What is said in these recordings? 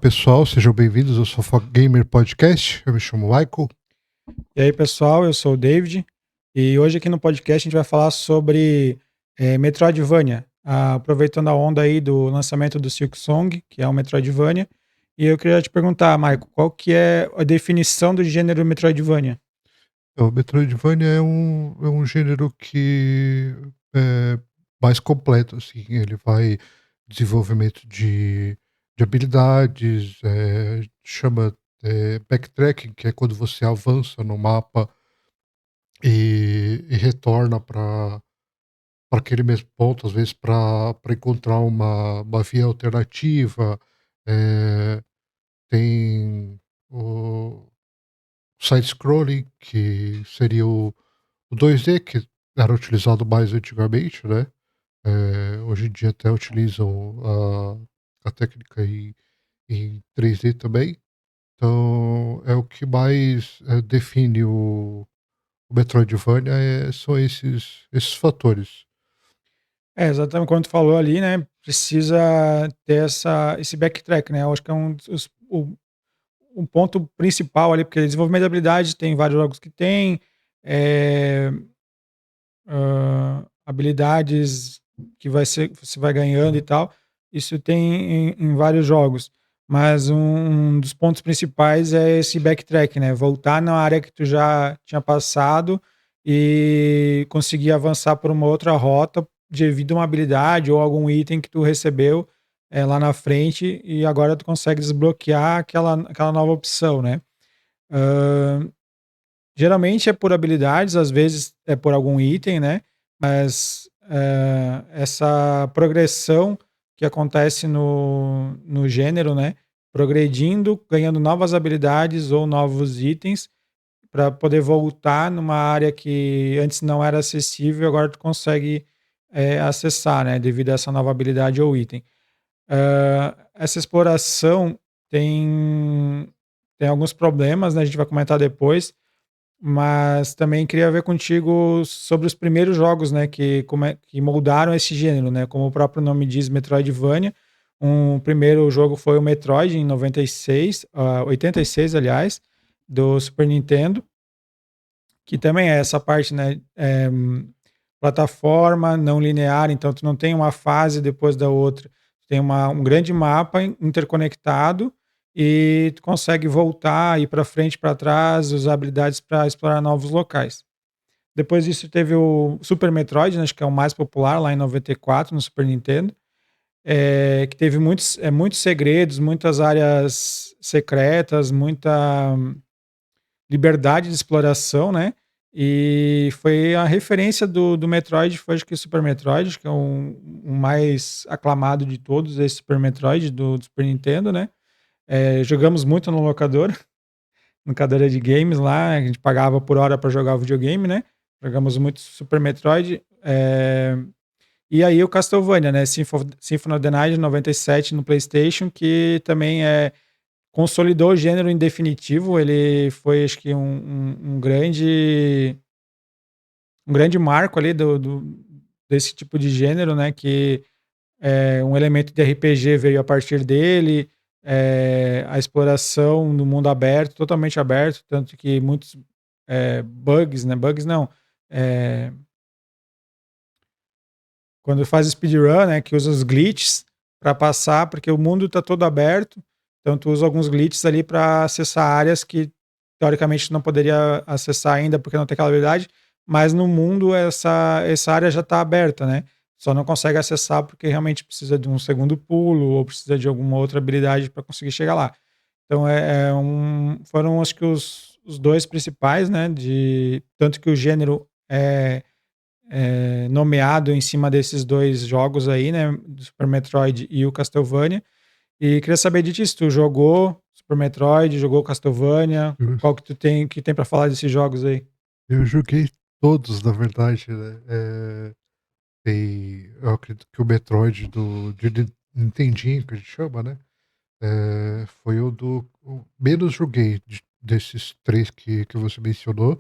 pessoal, sejam bem-vindos ao Sofá Gamer Podcast. Eu me chamo Michael. E aí, pessoal, eu sou o David e hoje aqui no podcast a gente vai falar sobre Metroidvania, aproveitando a onda aí do lançamento do Silk Song, que é um Metroidvania. E eu queria te perguntar, Michael, qual que é a definição do gênero Metroidvania? O Metroidvania é um gênero que é mais completo, assim. Ele vai desenvolvimento de habilidades, chama backtracking, que é quando você avança no mapa e retorna para aquele mesmo ponto, às vezes para encontrar uma via alternativa. eh, Tem o side-scrolling, que seria o 2D, que era utilizado mais antigamente, né? Hoje em dia até utilizam a técnica em 3D também. Então, é o que mais define o Metroidvania, são esses fatores. É, exatamente como tu falou ali, né? Precisa ter esse backtrack, né? Eu acho que é um ponto principal ali, porque desenvolvimento de habilidade tem vários jogos que tem, é, habilidades que você vai ganhando e tal. Isso tem em vários jogos. Mas um dos pontos principais é esse backtrack, né? Voltar na área que tu já tinha passado e conseguir avançar por uma outra rota devido a uma habilidade ou algum item que tu recebeu lá na frente e agora tu consegue desbloquear aquela nova opção, né? Hã, Geralmente é por habilidades, às vezes é por algum item, né, mas, essa progressão que acontece no gênero, né, progredindo, ganhando novas habilidades ou novos itens, para poder voltar numa área que antes não era acessível, agora tu consegue, acessar, né, devido a essa nova habilidade ou item. Essa exploração tem alguns problemas, né, a gente vai comentar depois, mas também queria ver contigo sobre os primeiros jogos, né, que moldaram esse gênero, né, como o próprio nome diz, Metroidvania. O primeiro jogo foi o Metroid em 96, 86 aliás, do Super Nintendo, que também é essa parte, né, plataforma não linear, então tu não tem uma fase depois da outra, tu tem um grande mapa interconectado e tu consegue voltar, ir para frente, para trás, usar habilidades para explorar novos locais. Depois disso teve o Super Metroid, né, acho que é o mais popular, lá em 94 no Super Nintendo, que teve muitos segredos, muitas áreas secretas, muita liberdade de exploração, né, e foi a referência do Metroid, foi acho que o Super Metroid, que é o mais aclamado de todos, esse Super Metroid do Super Nintendo, né. Jogamos muito no locador, locadora de games lá, a gente pagava por hora para jogar o videogame, né. Jogamos muito Super Metroid, e aí o Castlevania, né, Symphony of the Night de 97 no PlayStation, que também consolidou o gênero em definitivo, ele foi acho que um grande marco ali desse tipo de gênero, né, que um elemento de RPG veio a partir dele, a exploração no mundo aberto, totalmente aberto, tanto que muitos, bugs, né, bugs não, eh, quando faz speedrun, né, que usa os glitches para passar, porque o mundo está todo aberto, então tu usa alguns glitches ali para acessar áreas que teoricamente não poderia acessar ainda porque não tem aquela habilidade, mas no mundo essa área já está aberta, né? Só não consegue acessar porque realmente precisa de um segundo pulo ou precisa de alguma outra habilidade para conseguir chegar lá. Então foram acho que os dois principais, né? Tanto que o gênero nomeado em cima desses 2 jogos aí, né, do Super Metroid e o Castlevania. E queria saber de ti, se tu jogou Super Metroid, jogou Castlevania, Eu, qual que tem pra falar desses jogos aí? eu joguei todos, na verdade, né? Eu acredito que o Metroid de Nintendinho, que a gente chama, né? Foi o menos joguei desses três que você mencionou.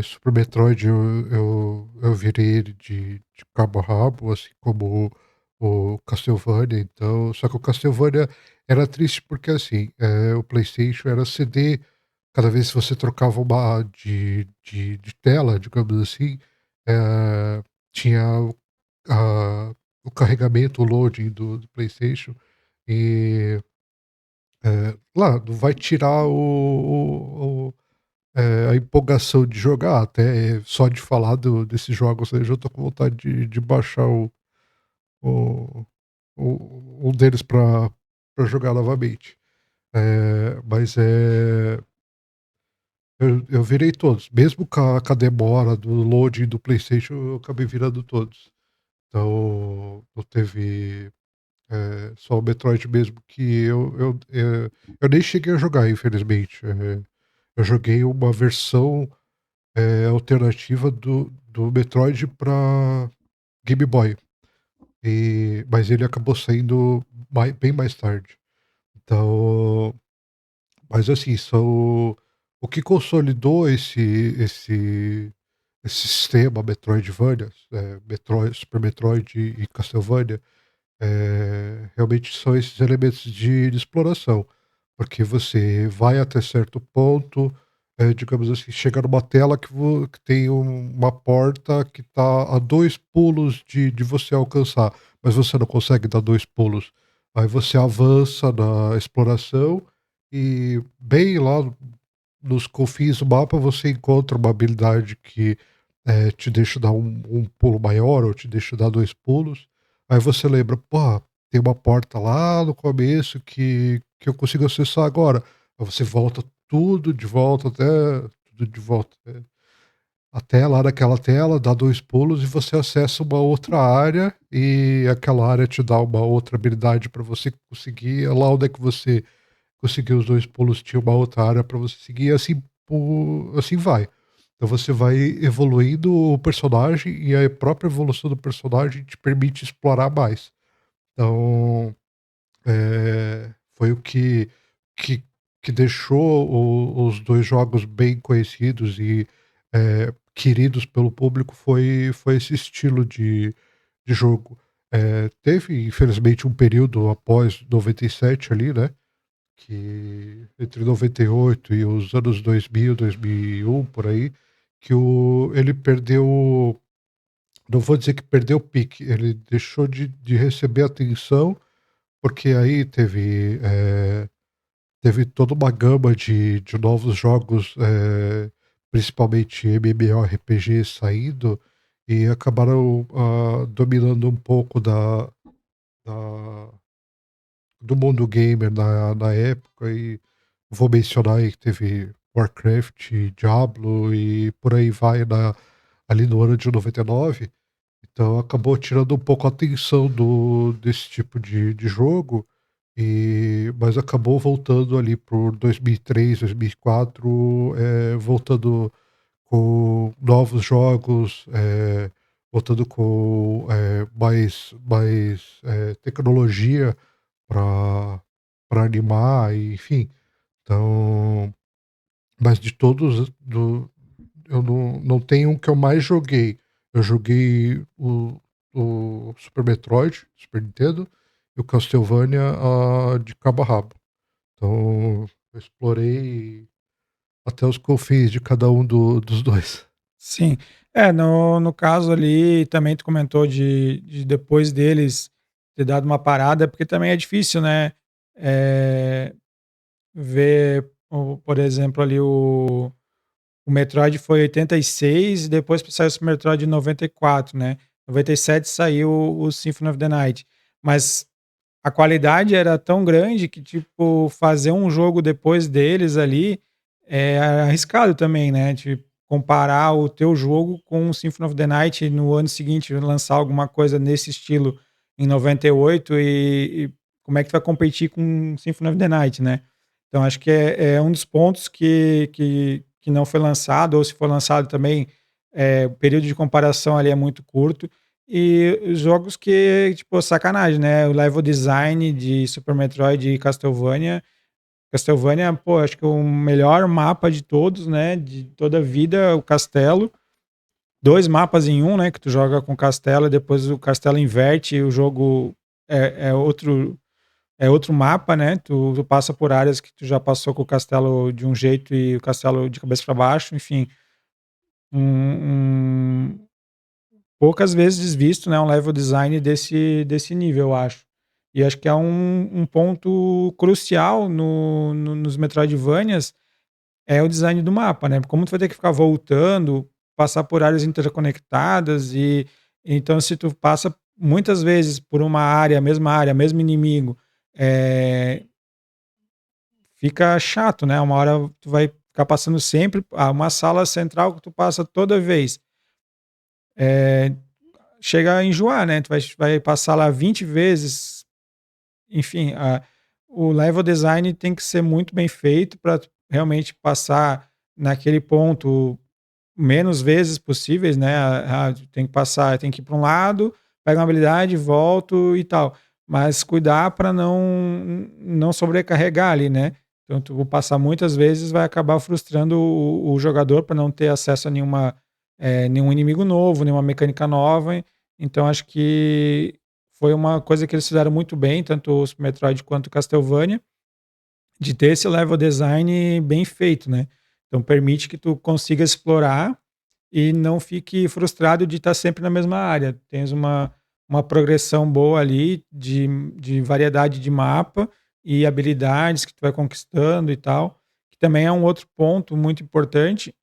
Super Metroid eu virei ele de cabo a rabo, assim como o Castlevania, então só que o Castlevania era triste porque, assim, o PlayStation era CD, cada vez que você trocava uma de tela, digamos assim, tinha a o carregamento, o loading do PlayStation e, lá, não vai tirar a empolgação de jogar, até só de falar desses jogos aí, eu já tô com vontade de baixar o um deles pra jogar novamente. Mas eu virei todos, mesmo com a demora do loading do PlayStation, eu acabei virando todos. Então, não teve, só o Metroid mesmo que eu nem cheguei a jogar, infelizmente. Eu joguei uma versão, alternativa do Metroid pra Game Boy, mas ele acabou saindo bem mais tarde. Então, mas assim, o que consolidou esse sistema Metroidvania, Super Metroid e Castlevania, realmente são esses elementos de exploração, porque você vai até certo ponto, digamos assim, chega numa tela que tem uma porta que está a 2 pulos de você alcançar, mas você não consegue dar 2 pulos. Aí você avança na exploração e bem lá nos confins do mapa você encontra uma habilidade que, te deixa dar um pulo maior ou te deixa dar 2 pulos. Aí você lembra: "Pô, tem uma porta lá no começo que eu consigo acessar agora". Aí você volta tudo de volta tudo de volta, até lá naquela tela, dá 2 pulos e você acessa uma outra área, e aquela área te dá uma outra habilidade para você conseguir lá onde é que você conseguiu os 2 pulos, tinha uma outra área para você seguir, e assim vai. Então você vai evoluindo o personagem e a própria evolução do personagem te permite explorar mais. Então, foi o que que deixou os 2 jogos bem conhecidos e, queridos pelo público foi esse estilo de jogo. Teve infelizmente um período após 97 ali, né, que entre 98 e os anos 2000, 2001, por aí, que ele perdeu, não vou dizer que perdeu o pique, ele deixou de receber atenção, porque aí teve toda uma gama de novos jogos, principalmente MMORPG saindo, e acabaram, dominando um pouco da do mundo gamer na época, e vou mencionar aí que teve Warcraft, Diablo e por aí vai ali no ano de 99, então acabou tirando um pouco a atenção desse tipo de jogo, mas acabou voltando ali por 2003, 2004, voltando com novos jogos, voltando com, mais tecnologia para animar, e enfim. Então, mas de todos eu não tenho um que eu mais joguei. Eu joguei o Super Metroid, Super Nintendo, e o Castlevania, de cabo a rabo. Então, eu explorei até os confins de cada um dos 2. Sim. No caso ali, também tu comentou de depois deles ter dado uma parada, porque também é difícil, né, eh, ver por exemplo, ali o Metroid foi 86 e depois saiu o Super Metroid em 94, né. 97 saiu o Symphony of the Night. Mas a qualidade era tão grande que, tipo, fazer um jogo depois deles ali é arriscado também, né, tipo, comparar o teu jogo com o Symphony of the Night e no ano seguinte lançar alguma coisa nesse estilo em 98 e como é que tu vai competir com o Symphony of the Night, né. Então acho que é um dos pontos que não foi lançado, ou se for lançado também, o período de comparação ali é muito curto. E os jogos que, tipo, sacanagem, né, o level design de Super Metroid e Castlevania, pô, acho que o melhor mapa de todos, né, de toda a vida, o castelo. 2 mapas em um, né, que tu joga com o castelo e depois o castelo inverte e o jogo é outro mapa, né, tu passa por áreas que tu já passou com o castelo de um jeito e o castelo de cabeça para baixo, enfim, um poucas vezes visto, né, um level design desse nível, eu acho. E acho que é um ponto crucial nos Metroidvanias, é o design do mapa, né, como tu vai ter que ficar voltando, passar por áreas interconectadas e então se tu passa muitas vezes por uma área, a mesma área, mesmo inimigo, eh, fica chato, né, uma hora tu vai ficar passando sempre uma sala central que tu passa toda vez. Eh, Chega a enjoar, né, tu vai passar lá 20 vezes, enfim, o level design tem que ser muito bem feito para realmente passar naquele ponto menos vezes possíveis, né, tem que passar, tem que ir para um lado, pega uma habilidade, volto e tal. Mas cuidar para não sobrecarregar ali, né. Então tu passar muitas vezes vai acabar frustrando o jogador para não ter acesso a nenhum inimigo novo, nenhuma mecânica nova. Então acho que foi uma coisa que eles fizeram muito bem, tanto o Super Metroid quanto o Castlevania, de ter esse level design bem feito, né. Então permite que tu consiga explorar e não fique frustrado de estar sempre na mesma área. Tens uma progressão boa ali de variedade de mapa e habilidades que tu vai conquistando e tal, que também é um outro ponto muito importante,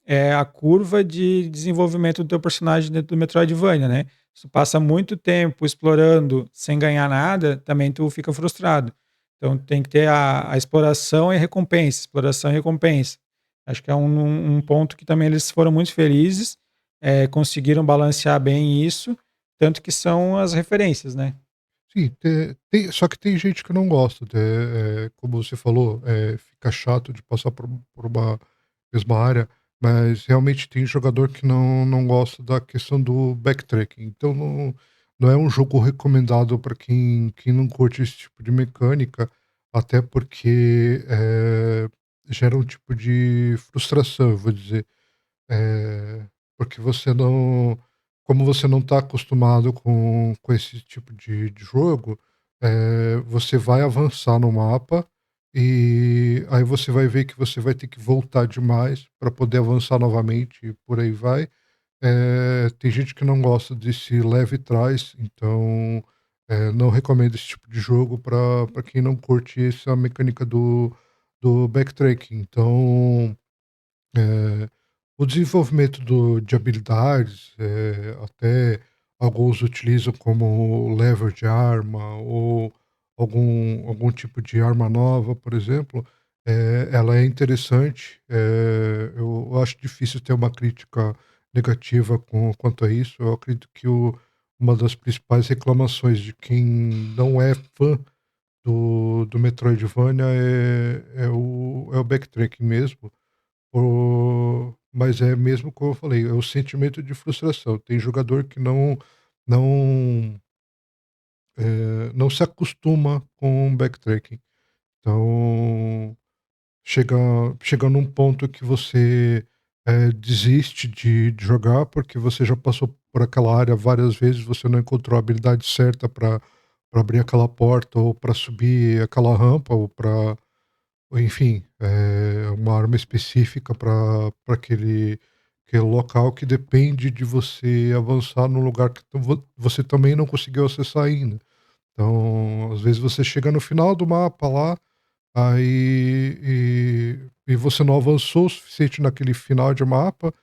é a curva de desenvolvimento do teu personagem dentro do Metroidvania, né. Se tu passa muito tempo explorando sem ganhar nada, também tu fica frustrado. Então tem que ter a exploração e recompensa, exploração e recompensa. Acho que é um ponto que também eles foram muito felizes, conseguiram balancear bem isso, tanto que são as referências, né. Sim, só que tem gente que não gosta, como você falou, fica chato de passar por uma mesma área, mas realmente tem jogador que não gosta da questão do backtracking, então não é um jogo recomendado para quem não curte esse tipo de mecânica, até porque, gera um tipo de frustração, eu vou dizer. Porque você não como você não está acostumado com esse tipo de jogo, você vai avançar no mapa, e aí você vai ver que você vai ter que voltar demais para poder avançar novamente e por aí vai. Tem gente que não gosta desse leve e trás, então, não recomendo esse tipo de jogo para quem não curte essa mecânica do backtracking. Então, eh, o desenvolvimento de habilidades, até alguns utilizam como lever de arma ou algum tipo de arma nova, por exemplo, ela é interessante. Eu acho difícil ter uma crítica negativa quanto a isso. Eu acredito que uma das principais reclamações de quem não é fã do Metroidvania é o backtracking mesmo. Mas é mesmo como eu falei, é o sentimento de frustração. Tem jogador que não, não se acostuma com o backtracking. Então, chega chega num ponto que você, desiste de jogar, porque você já passou por aquela área várias vezes, você não encontrou a habilidade certa para abrir aquela porta ou para subir aquela rampa ou para ou enfim, uma arma específica para aquele local que depende de você avançar num lugar que você também não conseguiu acessar ainda. Então, às vezes você chega no final do mapa lá, aí e você não avançou o suficiente naquele final de mapa,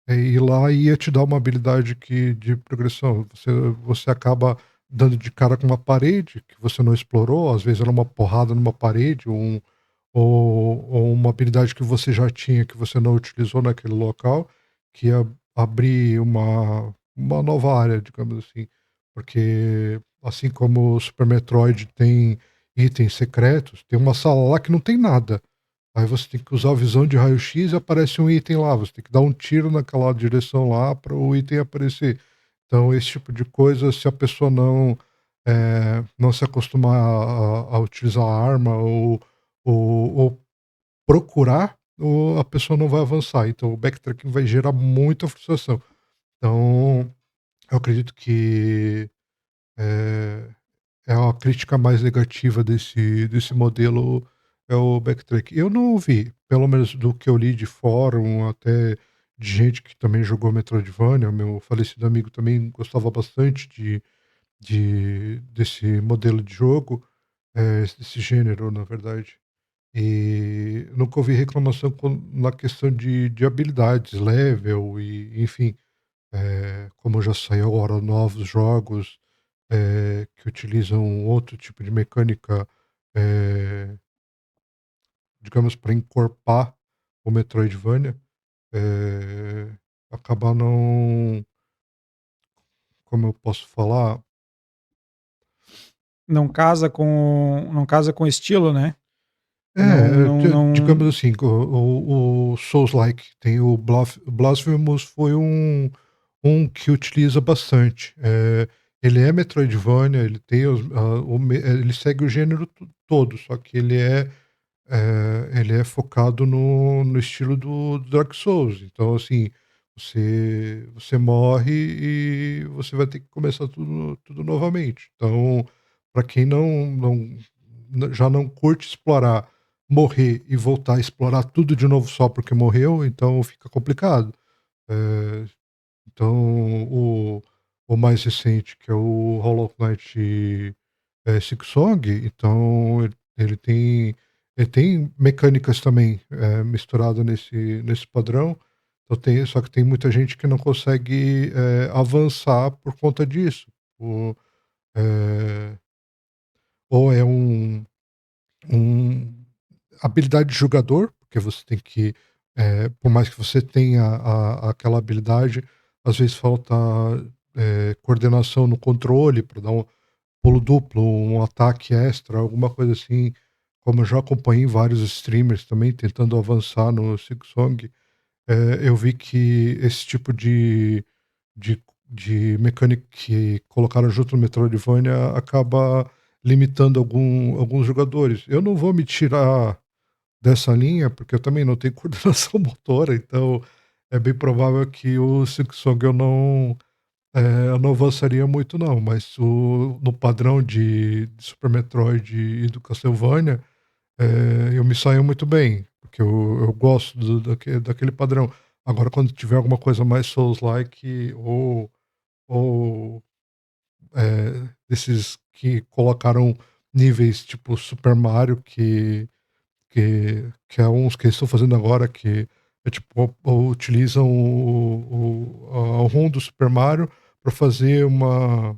e lá ia te dar uma habilidade de progressão. Você acaba dando de cara com uma parede que você não explorou, às vezes era uma porrada numa parede, ou uma habilidade que você já tinha, que você não utilizou naquele local, que ia abrir uma nova área, digamos assim. Porque, assim como o Super Metroid tem itens secretos, tem uma sala lá que não tem nada. Aí você tem que usar a visão de raio-x e aparece um item lá. Você tem que dar um tiro naquela direção lá para o item aparecer. Então, esse tipo de coisa, se a pessoa não se acostumar a utilizar a arma ou procurar, a pessoa não vai avançar. Então, o backtracking vai gerar muita frustração. Então, eu acredito que é, é a crítica mais negativa desse modelo é o backtrack. Eu não ouvi, pelo menos do que eu li de fórum, até de gente que também jogou Metroidvania, meu falecido amigo também gostava bastante desse modelo de jogo, desse gênero, na verdade. E nunca ouvi reclamação na questão de habilidades, level e enfim, como já saiu agora novos jogos, que utilizam outro tipo de mecânica, eh, digamos, para encorpar o Metroidvania, acaba não, como eu posso falar? Não casa com o estilo, né? Não É, não não digamos assim, o Souls-like tem o Blasphemous foi um que utiliza bastante. Ele é Metroidvania, ele tem ele segue o gênero todo, só que ele é focado no estilo do Dark Souls. Então, assim, você morre e você vai ter que começar tudo novamente. Então, para quem já não curte explorar, morrer e voltar a explorar tudo de novo só porque morreu, então fica complicado. Eh, então o mais recente, que é o Hollow Knight, Silksong, então ele tem mecânicas também, misturado nesse padrão, então só que tem muita gente que não consegue, avançar por conta disso. O eh, ou é um habilidade de jogador, porque você tem que, por mais que você tenha aquela habilidade, às vezes falta, coordenação no controle para dar um pulo duplo, um ataque extra, alguma coisa assim. Como eu já acompanhei vários streamers também tentando avançar no Silksong, eu vi que esse tipo de de mecânica que colocaram junto no Metroidvania acaba limitando alguns jogadores. Eu não vou me tirar dessa linha, porque eu também não tenho coordenação motora, então é bem provável que o Silksong eu não avançaria muito não, mas no padrão de Super Metroid e do Castlevania, eu me saio muito bem, porque eu gosto daquele padrão. Agora quando tiver alguma coisa mais Souls-like ou, desses que colocaram níveis tipo Super Mario que é uns que eles estão fazendo agora que é tipo, utilizam o ROM do Super Mario para fazer uma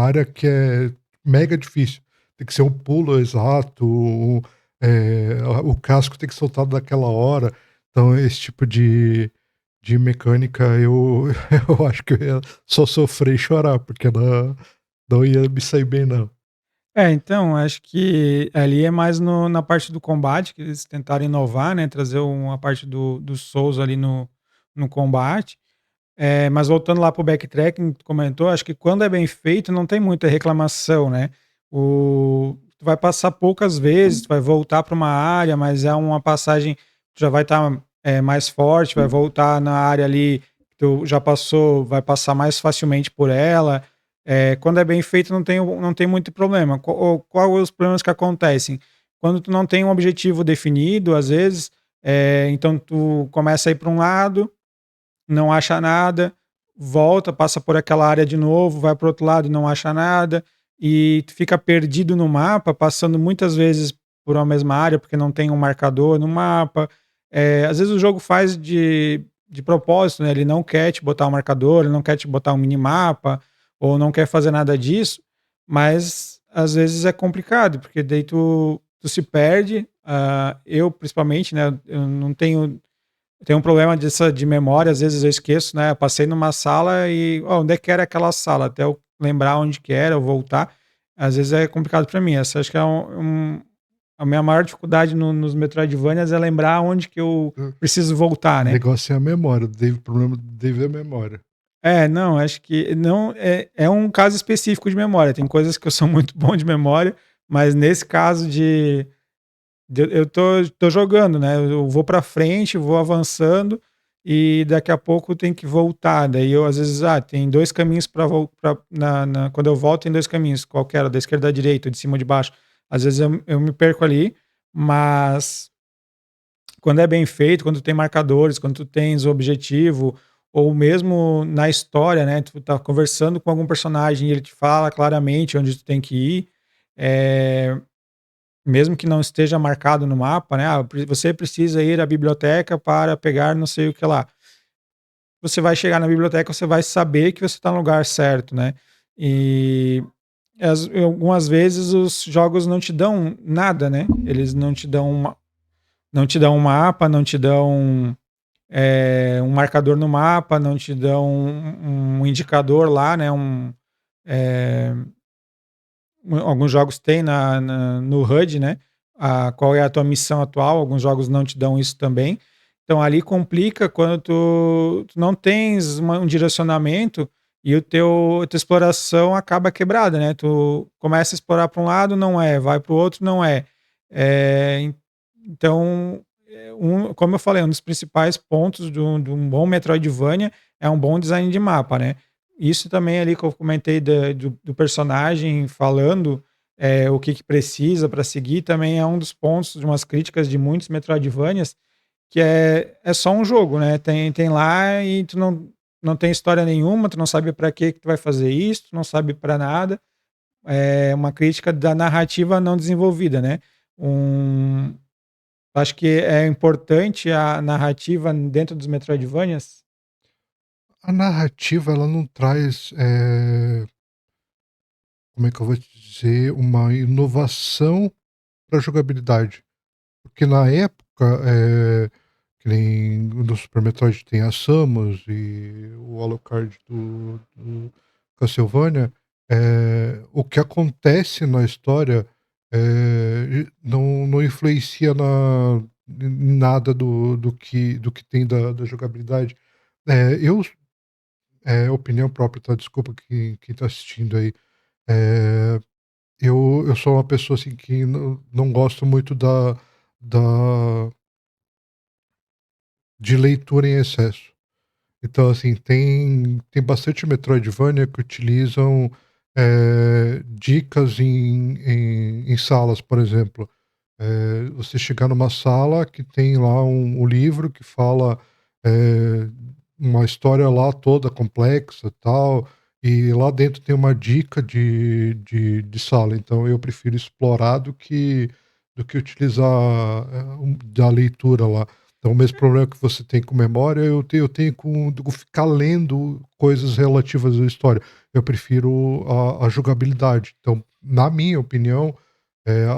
área que é mega difícil. Tem que ser um pulo exato, o casco tem que soltar daquela hora. Então esse tipo de mecânica eu eu acho que eu ia só sofrer e chorar, porque não ia me sair bem não. então, acho que ali é mais na parte do combate, que eles tentaram inovar, né, trazer uma parte do Souls ali no combate. Mas voltando lá para o backtracking, tu comentou, acho que quando é bem feito não tem muita reclamação, né. Tu vai passar poucas vezes, tu vai voltar para uma área, mas é uma passagem tu já vai estar, mais forte, vai voltar na área ali que tu já passou, vai passar mais facilmente por ela. Quando é bem feito não tem muito problema. Qual os problemas que acontecem? Quando tu não tem um objetivo definido, às vezes, então tu começa a ir para um lado, não acha nada, volta, passa por aquela área de novo, vai para o outro lado e não acha nada, e tu fica perdido no mapa, passando muitas vezes por uma mesma área, porque não tem um marcador no mapa. Às vezes o jogo faz de propósito, né? Ele não quer te botar um marcador, ele não quer te botar um minimapa, ou não quer fazer nada disso, mas às vezes é complicado, porque daí tu se perde. Eu, principalmente, né? Eu não tenho tem um problema de memória, às vezes eu esqueço, né, eu passei numa sala e: "Ó, onde é que era aquela sala?", até eu lembrar onde que era ou voltar, às vezes é complicado pra mim. Essa acho que é a minha maior dificuldade nos Metroidvanias é lembrar onde que eu Hã. preciso voltar, O né. negócio é a memória, o problema do David é a memória. Não, acho que não é um caso específico de memória, tem coisas que eu sou muito bom de memória, mas nesse caso eu tô jogando, né, eu vou pra frente, vou avançando. e daqui a pouco tem que voltar. Daí eu, às vezes, tem 2 caminhos para voltar. Quando eu volto, tem 2 caminhos, qual que era? Da esquerda à direita, de cima ou de baixo. Às vezes eu me perco ali, mas quando é bem feito, quando tu tem marcadores, quando tu tens o objetivo, ou mesmo na história, né, tu tá conversando com algum personagem e ele te fala claramente onde tu tem que ir, eh, mesmo que não esteja marcado no mapa, né, você precisa ir à biblioteca para pegar não sei o que lá. Você vai chegar na biblioteca, você vai saber que você está no lugar certo, né. E algumas vezes os jogos não te dão nada, né, eles não te dão um mapa, não te dão um marcador no mapa, não te dão um indicador lá, né? Eh, Alguns jogos têm no HUD, né? Qual é a tua missão atual, alguns jogos não te dão isso também. Então ali complica quando tu não tens um direcionamento e a tua exploração acaba quebrada, né? Tu começa a explorar para um lado, não é, vai para o outro, não é. Eh, então, como eu falei, um dos principais pontos de um bom Metroidvania é um bom design de mapa, né. Isso também ali que eu comentei do personagem falando, o que que precisa para seguir, também é um dos pontos de umas críticas de muitos Metroidvanias, que é só um jogo, né, tem lá e tu não tem história nenhuma, tu não sabe para que tu vai fazer isso, tu não sabe para nada. É uma crítica da narrativa não desenvolvida, né. Um Acho que é importante a narrativa dentro dos Metroidvanias? A narrativa ela não traz, como é que eu vou te dizer, uma inovação pra jogabilidade. Porque na época, que nem no Super Metroid tem a Samus e o Alucard do Castlevania, o que acontece na história, não influencia em nada do que tem da jogabilidade. Eu, opinião própria, tá, desculpa quem tá assistindo aí, eh, eu sou uma pessoa, assim, que não gosto muito da de leitura em excesso. Então, assim, tem bastante Metroidvania que utilizam, dicas em salas, por exemplo. Você chegar numa sala que tem lá um livro que fala, eh, uma história lá toda complexa, tal, e lá dentro tem uma dica de sala. Então eu prefiro explorar do que utilizar, da leitura lá. Então, o mesmo problema que você tem com memória, eu tenho com ficar lendo coisas relativas à história. Eu prefiro a jogabilidade. Então, na minha opinião,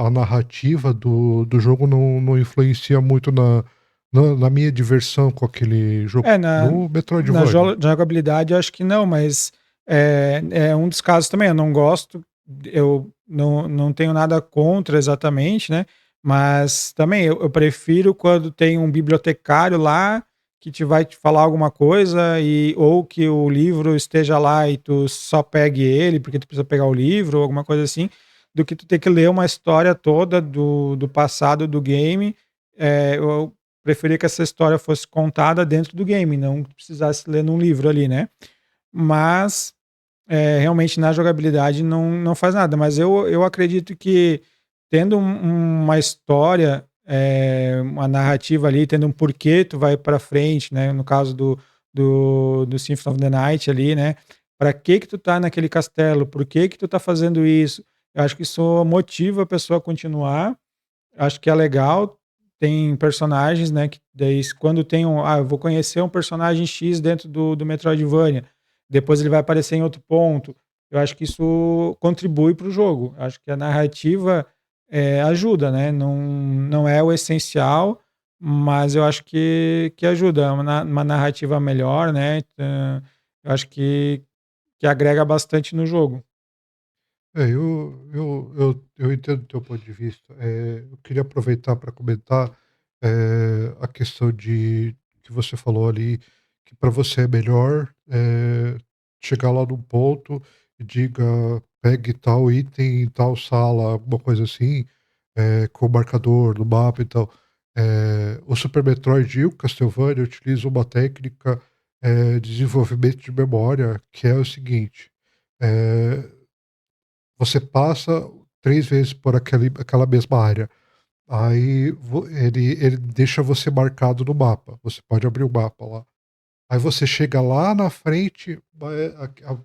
a narrativa do jogo não influencia muito na minha diversão com aquele jogo. É, na No na Metroidvania. jogabilidade eu acho que não, mas, é um dos casos também, eu não gosto, eu não tenho nada contra exatamente, né, mas também eu prefiro quando tem um bibliotecário lá, que vai te falar alguma coisa ou que o livro esteja lá e tu só pegue ele, porque tu precisa pegar o livro ou alguma coisa assim, do que tu ter que ler uma história toda do passado do game. Eu preferia que essa história fosse contada dentro do game, não que precisasse ler num livro ali, né. Mas, realmente na jogabilidade não faz nada, mas eu acredito que tendo uma história, uma narrativa ali, tendo um porquê tu vai pra frente, né, no caso do Symphony of the Night ali, né, pra que tu tá naquele castelo, por que tu tá fazendo isso, eu acho que isso motiva a pessoa a continuar. Acho que é legal. Tem personagens, né, que daí quando tem eu vou conhecer um personagem X dentro do Metroidvania, depois ele vai aparecer em outro ponto. Eu acho que isso contribui para o jogo. Acho que a narrativa, ajuda, né, não é o essencial, mas eu acho que ajuda. É uma narrativa melhor, né, eu acho que agrega bastante no jogo. Eu entendo o teu ponto de vista. Eu queria aproveitar para comentar, a questão de que você falou ali, que para você é melhor, chegar lá num ponto e diga: "Pegue tal item em tal sala", alguma coisa assim, com o marcador do mapa e tal. O Super Metroid e o Castlevania utilizam uma técnica de desenvolvimento de memória que é o seguinte: eh, você passa 3 vezes por aquela mesma área, aí ele deixa você marcado no mapa, você pode abrir o mapa lá. Aí você chega lá na frente,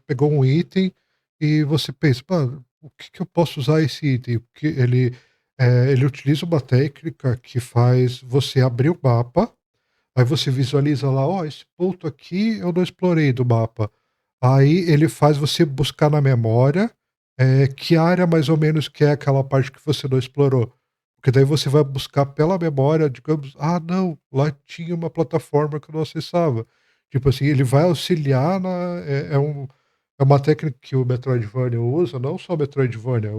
pegou um item e você pensa: "Mano, o que que eu posso usar esse item?" Porque ele utiliza uma técnica que faz você abrir o mapa, aí você visualiza lá: "Ó, esse ponto aqui eu não explorei do mapa". Aí ele faz você buscar na memória, que área mais ou menos que é aquela parte que você não explorou. Porque daí você vai buscar pela memória, digamos: "Ah, não, lá tinha uma plataforma que eu não acessava". Tipo assim, ele vai auxiliar é uma técnica que o Metroidvania usa, não só o Metroidvania,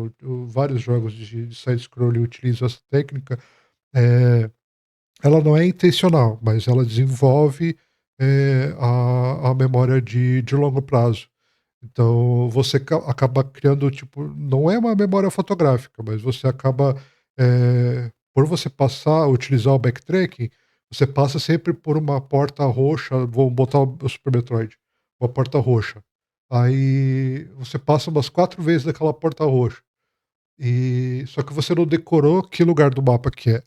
vários jogos de side scrolling utilizam essa técnica. eh Ela não é intencional, mas ela desenvolve, a memória de longo prazo. Então você acaba criando, tipo, não é uma memória fotográfica, mas você acaba, por você utilizar o backtracking, você passa sempre por uma porta roxa, vou botar o Super Metroid, uma porta roxa. Aí você passa umas 4 vezes naquela porta roxa, só que você não decorou que lugar do mapa que é.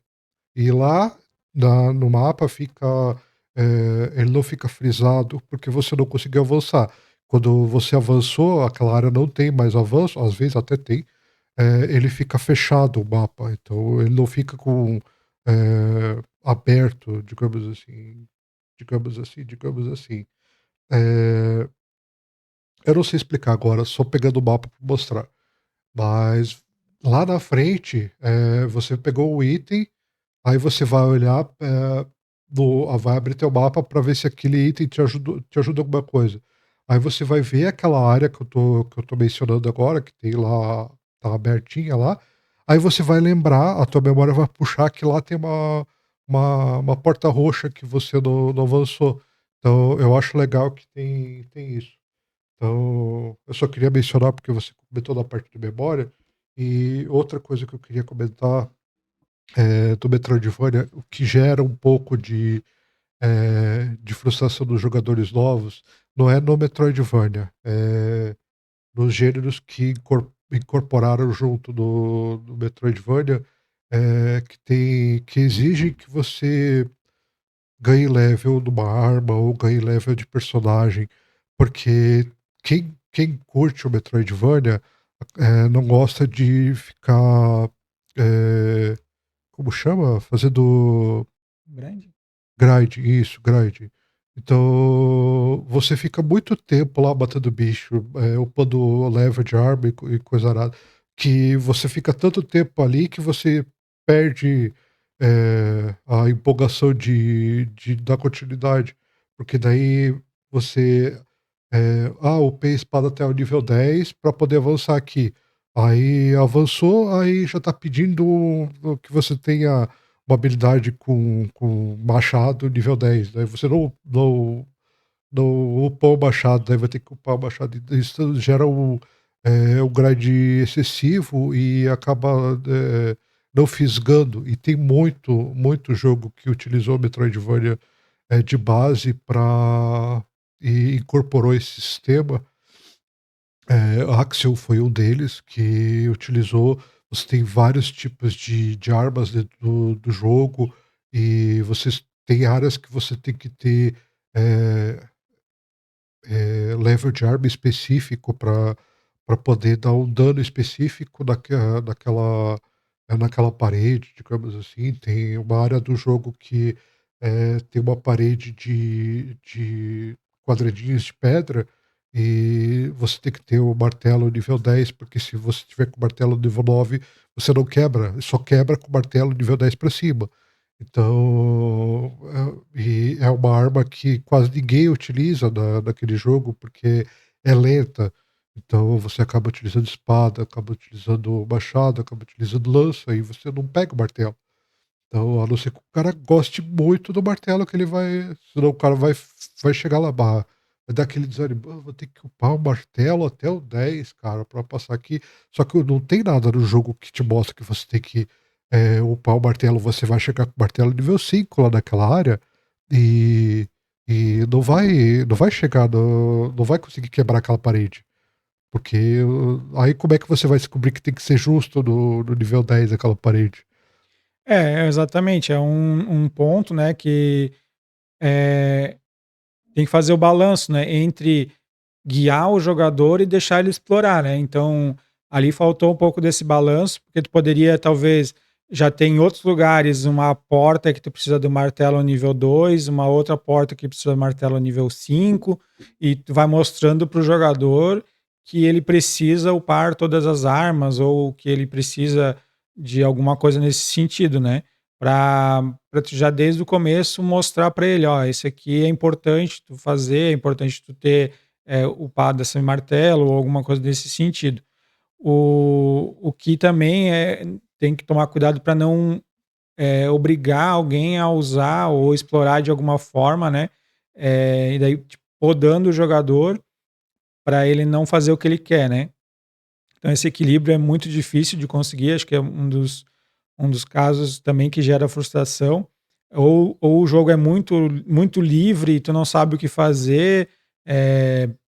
E lá no mapa fica, ele não fica frisado, porque você não conseguiu avançar. Quando você avançou, aquela área não tem mais avanço, às vezes até tem, ele fica fechado o mapa, então ele não fica aberto, digamos assim. Eh, eu não sei explicar agora, só pegando o mapa para mostrar. Mas lá na frente, você pegou o item. Aí você vai olhar, vai abrir teu mapa para ver se aquele item te ajuda alguma coisa. Aí você vai ver aquela área que eu tô mencionando agora, que tem lá, tá abertinha lá, aí você vai lembrar, a tua memória vai puxar que lá tem uma porta roxa que você não avançou. Então eu acho legal que tem isso. Então, eu só queria mencionar porque você comentou da parte de memória, e outra coisa que eu queria comentar do Metroidvania, o que gera um pouco de frustração dos jogadores novos, não é no Metroidvania, é nos gêneros que incorporaram junto do Metroidvania, que exigem que você ganhe level numa arma ou ganhe level de personagem, porque quem curte o Metroidvania, não gosta de ficar, eh, como chama? Fazendo Grande? isso, grind. Então, você fica muito tempo lá matando bicho, upando level de arma e coisa arada, que você fica tanto tempo ali que você perde, a empolgação de dar continuidade, porque daí você, upei a espada até o nível 10 para poder avançar aqui. Aí avançou, aí já tá pedindo que você tenha uma habilidade com machado nível 10, daí você não upou o machado, daí vai ter que upar o machado, e isso gera um grind excessivo e acaba, não fisgando. E tem muito jogo que utilizou o Metroidvania, de base para e incorporou esse sistema. Axel foi um deles que utilizou. Você tem vários tipos de armas dentro do jogo, e vocês tem áreas que você tem que ter, eh level de arma específico para poder dar um dano específico naquela parede, digamos assim. Tem uma área do jogo que, tem uma parede de quadradinhos de pedra, e você tem que ter o martelo nível 10, porque se você tiver com o martelo nível 9 você não quebra, só quebra com o martelo nível 10 para cima. Então, é uma arma que quase ninguém utiliza naquele jogo, porque é lenta. Então você acaba utilizando espada, acaba utilizando machado, acaba utilizando lança, e você não pega o martelo. Então, a não ser que o cara goste muito do martelo, que ele vai, senão o cara vai chegar lá, vai dar aquele desânimo: "Ah, vou ter que upar o martelo até o 10, cara, pra passar aqui". Só que não tem nada no jogo que te mostra que você tem que, upar o martelo, você vai chegar com o martelo nível 5 lá naquela área e, e não vai chegar, não vai conseguir quebrar aquela parede. Porque aí como é que você vai descobrir que tem que ser justo no nível 10 aquela parede? Exatamente, é um ponto, né, que, eh, tem que fazer o balanço, né, entre guiar o jogador e deixar ele explorar, né. Então, ali faltou um pouco desse balanço, porque tu poderia talvez já ter em outros lugares uma porta que tu precisa do martelo nível 2, uma outra porta que precisa do martelo nível 5, e tu vai mostrando para o jogador que ele precisa upar todas as armas ou que ele precisa de alguma coisa nesse sentido, né. Pra tu já desde o começo mostrar para ele: "Ó, esse aqui é importante tu fazer, é importante tu ter upado esse martelo ou alguma coisa desse sentido. O que também tem que tomar cuidado para não obrigar alguém a usar ou explorar de alguma forma, né? E daí, tipo, podando o jogador para ele não fazer o que ele quer, né? Então, esse equilíbrio é muito difícil de conseguir, acho que é um dos casos também que gera frustração, ou o jogo é muito livre e tu não sabe o que fazer,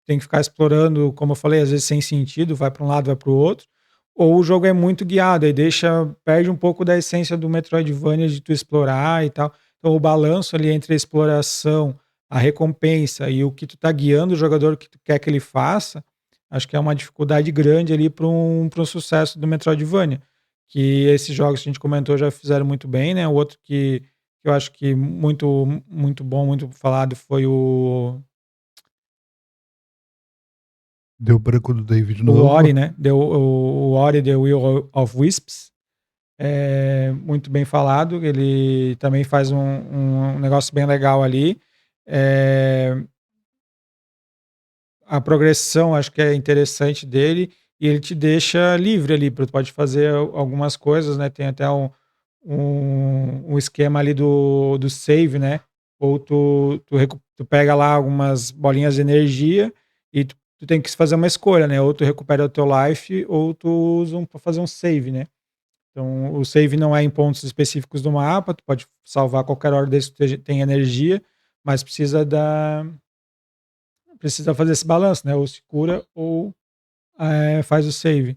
tem que ficar explorando, como eu falei, às vezes sem sentido, vai para um lado, vai para o outro, ou o jogo é muito guiado, aí perde um pouco da essência do Metroidvania de tu explorar e tal. Então o balanço ali entre a exploração, a recompensa e o que tu tá guiando o jogador, o que tu quer que ele faça, acho que é uma dificuldade grande ali para um sucesso do Metroidvania. Que esses jogos que a gente comentou já fizeram muito bem, né, o outro que eu acho que muito bom, muito falado foi Deu branco do David de o Ori, novo. né, o Ori The Will of Wisps, muito bem falado, ele também faz um negócio bem legal ali. Eh, a progressão acho que é interessante dele, e ele te deixa livre ali, tu pode fazer algumas coisas, né, tem até um esquema ali do save, né, ou tu pega lá algumas bolinhas de energia e tu tem que fazer uma escolha, né, ou tu recupera o teu life ou tu usa pra fazer um save, né. Então o save não é em pontos específicos do mapa, tu pode salvar a qualquer hora desde que tem energia, mas precisa fazer esse balanço, né, ou se cura ou, faz o save.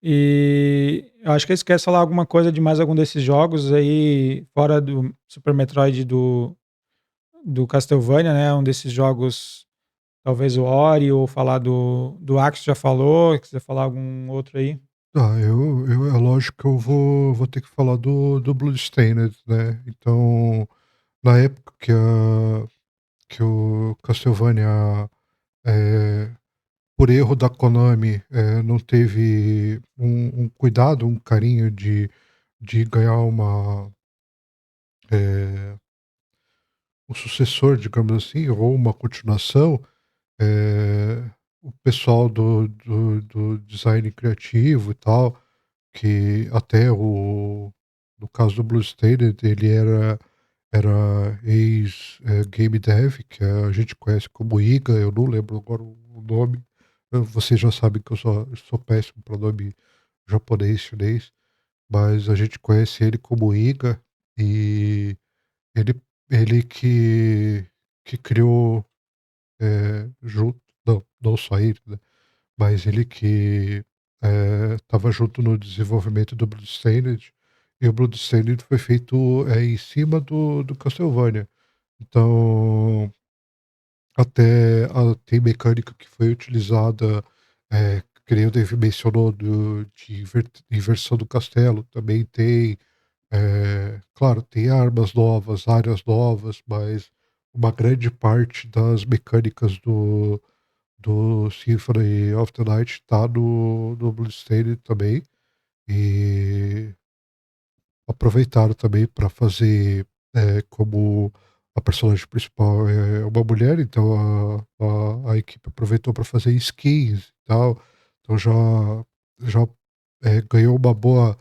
E eu acho que eles querem falar alguma coisa de mais algum desses jogos aí, fora do Super Metroid e do Castlevania, né, um desses jogos, talvez o Ori ou falar do Axis já falou, quiser falar algum outro aí? É lógico que eu vou ter que falar do Bloodstained, né. Então, na época que o Castlevania, eh, por erro da Konami, não teve um cuidado, um carinho de ganhar eh, um sucessor, digamos assim, ou uma continuação, eh, o pessoal do design criativo e tal, que até no caso do Bloodstained, ele era game dev, que a gente conhece como IGA, eu não lembro agora o nome. Vocês já sabem que eu sou péssimo para nome japonês, chinês, mas a gente conhece ele como IGA, e ele ele que criou, junto, não só ele, né, mas ele que, estava junto no desenvolvimento do Bloodstained, e o Bloodstained foi feito, em cima do Castlevania. Então, até tem mecânica que foi utilizada, que nem o Dave mencionou, de inversão do castelo, também tem, claro, tem armas novas, áreas novas, mas uma grande parte das mecânicas do Symphony of the Night está no Bloodstained também, e aproveitaram também para fazer, como a personagem principal é uma mulher, então a equipe aproveitou para fazer skins e tal, então já, ganhou uma boa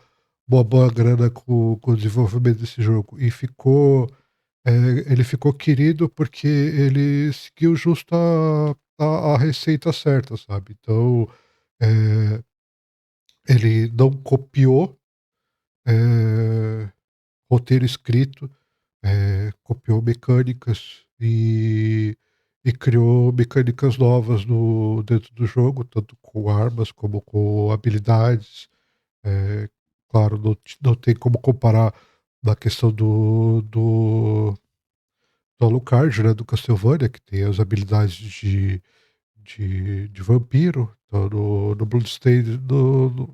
grana com o desenvolvimento desse jogo, e ele ficou querido porque ele seguiu justo a receita certa, sabe. Então, eh, ele não copiou, roteiro escrito, copiou mecânicas e criou mecânicas novas no dentro do jogo, tanto com armas como com habilidades. Eh, claro, não tem como comparar na questão do Alucard, né, do Castlevania, que tem as habilidades de vampiro. Então no Bloodstained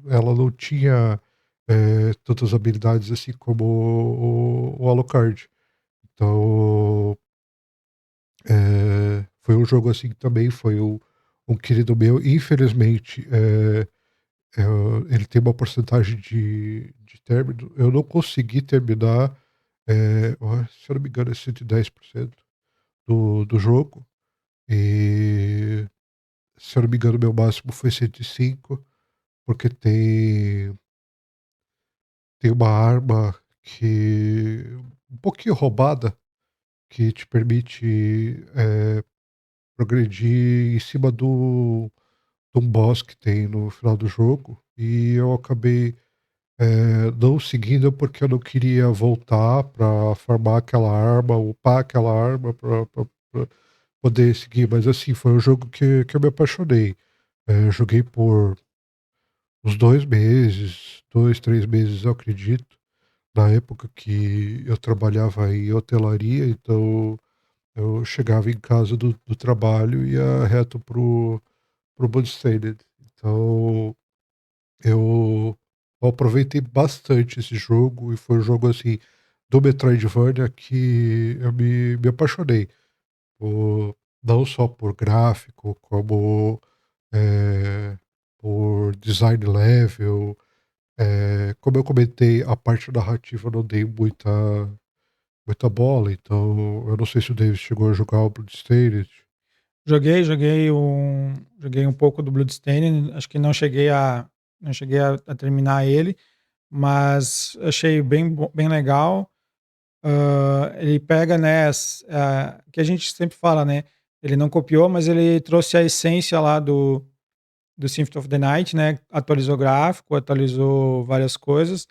ela não tinha, tantas habilidades assim como o Alucard. Então, foi um jogo assim que também foi um querido meu. Infelizmente, ele tem uma porcentagem de término. Eu não consegui terminar, se eu não me engano, é 110% do jogo. E se eu não me engano, meu máximo foi 105, porque tem uma arma que um pouquinho roubada, que te permite, progredir em cima de um boss que tem no final do jogo, e eu acabei, não seguindo, porque eu não queria voltar para farmar aquela arma, upar aquela arma para poder seguir. Mas assim, foi um jogo que eu me apaixonei. Joguei por uns 2 meses, 2, 3 meses, eu acredito, na época que eu trabalhava em hotelaria. Então eu chegava em casa do trabalho e ia reto pro Bloodstained. Então eu aproveitei bastante esse jogo, e foi um jogo, assim, do Metroidvania que eu me apaixonei, não só por gráfico, como, eh, por design level. Como eu comentei, a parte narrativa eu não dei muita bola. Então eu não sei se o David chegou a jogar o Bloodstained. Joguei um pouco do Bloodstained, acho que não cheguei a terminar ele, mas achei bem legal. Ele pega, né, que a gente sempre fala, né, ele não copiou, mas ele trouxe a essência lá do Symphony of the Night, né, atualizou gráfico, atualizou várias coisas,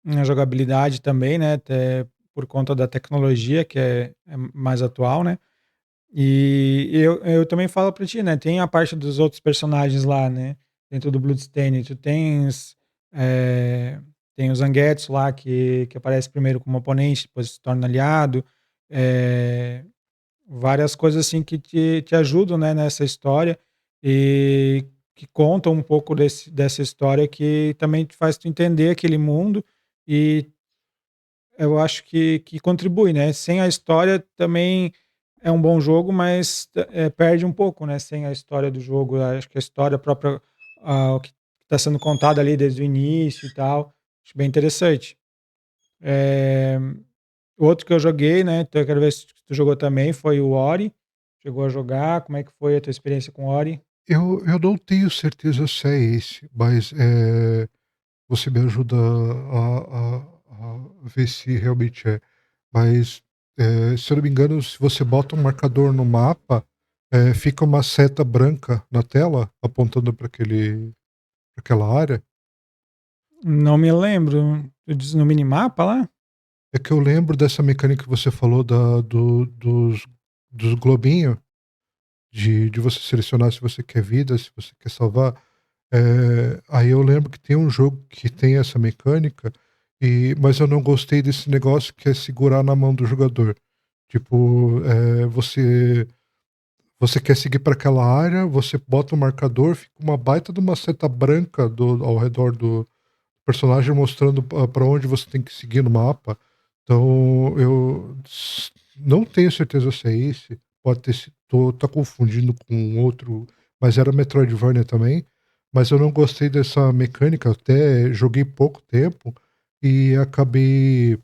a jogabilidade também, né, até por conta da tecnologia que é mais atual, né. E eu também falo pra ti, né, tem a parte dos outros personagens lá, né, dentro do Bloodstained, tu eh, tem o Zangetsu lá que aparece primeiro como oponente, depois se torna aliado, eh, várias coisas assim que te ajudam, né, nessa história, e que contam um pouco dessa história, que também te faz tu entender aquele mundo, e eu acho que contribui, né. Sem a história também é um bom jogo, mas perde um pouco, né, sem a história do jogo. Eu acho que a história própria, o que está sendo contado ali desde o início e tal, acho bem interessante. Eh, o outro que eu joguei, né, então eu quero ver se tu jogou também, foi o Ori. Chegou a jogar? Como é que foi a tua experiência com o Ori? Eu não tenho certeza se é esse, mas, você me ajuda a ver se realmente é. Mas, se eu não me engano, se você bota um marcador no mapa, fica uma seta branca na tela apontando para aquela área. Não me lembro. Tu diz no minimapa lá? É que eu lembro dessa mecânica que você falou dos globinhos, de você selecionar se você quer vida, se você quer salvar. Aí eu lembro que tem um jogo que tem essa mecânica, mas eu não gostei desse negócio que é segurar na mão do jogador. Tipo, você quer seguir para aquela área, você bota o marcador, fica uma baita de uma seta branca ao redor do personagem, mostrando para onde você tem que seguir no mapa. Então não tenho certeza se é esse, pode ter sido, tá confundindo com outro, mas era Metroidvania também. Mas eu não gostei dessa mecânica, até joguei pouco tempo e acabei,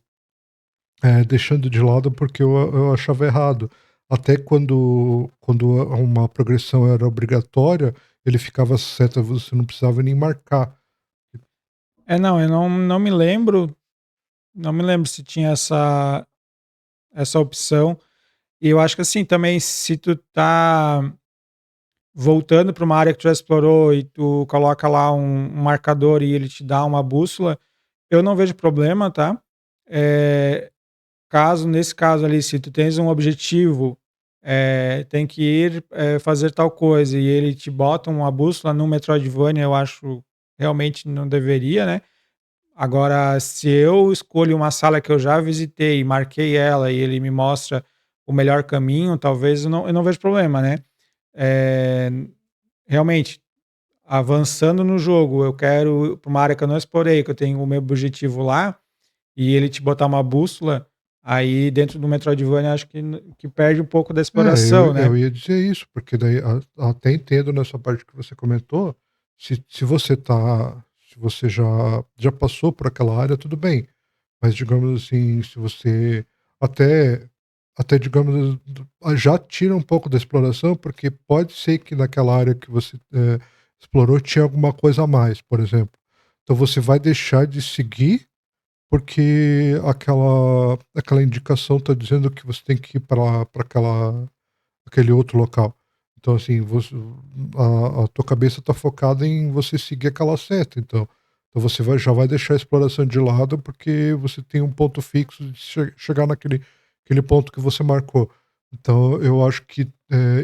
deixando de lado, porque eu achava errado. Até quando uma progressão era obrigatória, ele ficava seta, você não precisava nem marcar. Não, eu não me lembro, não me lembro se tinha essa opção. E eu acho que, assim, também, se tu tá voltando para uma área que tu já explorou e tu coloca lá um marcador e ele te dá uma bússola, eu não vejo problema, tá? Eh, nesse caso ali, se tu tens um objetivo, tem que ir, fazer tal coisa e ele te bota uma bússola no Metroidvania, eu acho realmente não deveria, né? Agora, se eu escolho uma sala que eu já visitei, marquei ela e ele me mostra o melhor caminho, talvez eu não vejo problema, né? Eh, realmente, avançando no jogo, eu quero ir pra uma área que eu não explorei, que eu tenho o meu objetivo lá, e ele te botar uma bússola, aí dentro do Metroidvania acho que perde um pouco da É, eu exploração, né. eu ia dizer isso, porque daí até entendo nessa parte que você comentou, se você tá se você já passou por aquela área, tudo bem, mas digamos assim, se você até digamos, já tira um pouco da exploração, porque pode ser que naquela área que você, explorou tinha alguma coisa a mais, por exemplo. Então você vai deixar de seguir porque aquela indicação está dizendo que você tem que ir para aquele outro local. Então, assim, a tua cabeça está focada em você seguir aquela seta, então você já vai deixar a exploração de lado, porque você tem um ponto fixo de chegar aquele ponto que você marcou. Então eu acho que,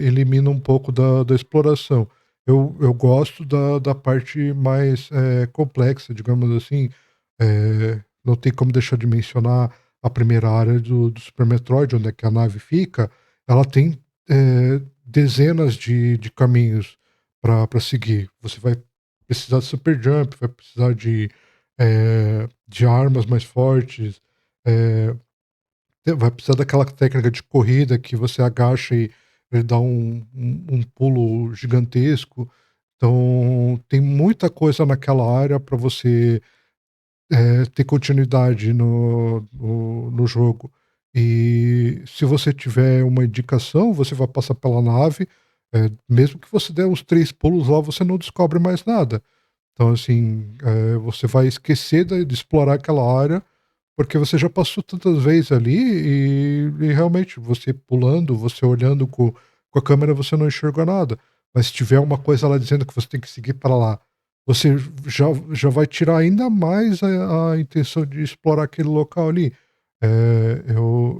elimina um pouco da exploração. Eu gosto da parte mais, complexa, digamos assim, não tem como deixar de mencionar a primeira área do Super Metroid, onde é que a nave fica, ela tem, dezenas de caminhos para seguir. Você vai precisar de super jump, vai precisar de armas mais fortes, eh, vai precisar daquela técnica de corrida que você agacha e ele dá um pulo gigantesco. Então, tem muita coisa naquela área para você ter continuidade no jogo. E se você tiver uma indicação, você vai passar pela nave, mesmo que você der uns 3 pulos lá, você não descobre mais nada. Então, assim, você vai esquecer de explorar aquela área, porque você já passou tantas vezes ali e realmente você pulando, você olhando com a câmera, você não enxerga nada. Mas se tiver uma coisa lá dizendo que você tem que seguir para lá, você já vai tirar ainda mais a intenção de explorar aquele local ali.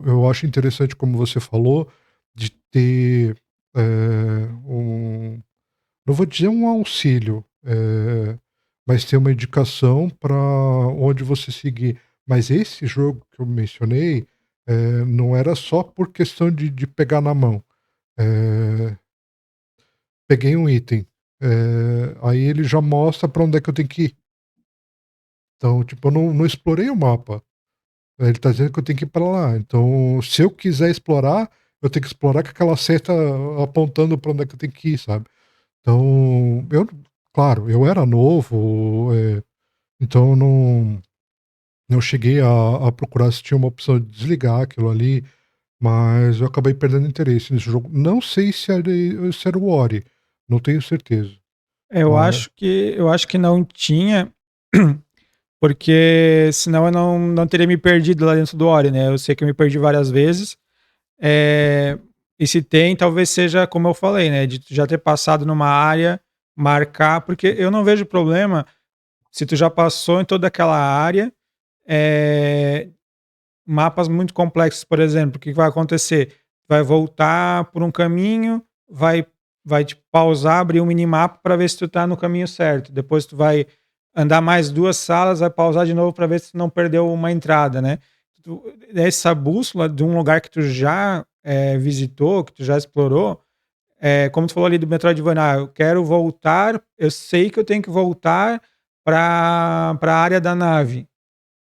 Eu acho interessante, como você falou, de ter, não vou dizer um auxílio, mas ter uma indicação para onde você seguir. Mas esse jogo que eu mencionei, não era só por questão de pegar na mão. Eh, peguei um item, aí ele já mostra para onde é que eu tenho que ir. Então, tipo, eu não explorei o mapa. Ele tá dizendo que eu tenho que ir para lá. Então, se eu quiser explorar, eu tenho que explorar com aquela seta apontando para onde é que eu tenho que ir, sabe? Então, claro, eu era novo, então eu não cheguei a procurar se tinha uma opção de desligar aquilo ali, mas eu acabei perdendo interesse nesse jogo. Não sei se era o Ori, não tenho certeza. Mas Eu acho que não tinha, porque senão eu não teria me perdido lá dentro do Ori, né, eu sei que eu me perdi várias vezes, eh, e se tem, talvez seja como eu falei, né, de tu já ter passado numa área, marcar, porque eu não vejo problema se tu já passou em toda aquela área, eh, mapas muito complexos, por exemplo, o que vai acontecer? Vai voltar por um caminho, vai tipo pausar, abrir um minimapa para ver se tu tá no caminho certo, depois tu vai andar mais 2 salas, vai pausar de novo para ver se tu não perdeu uma entrada, né. Essa bússola de um lugar que tu já, visitou, que tu já explorou, como tu falou ali do Metroidvania: "Ah, eu quero voltar, eu sei que eu tenho que voltar para a área da nave,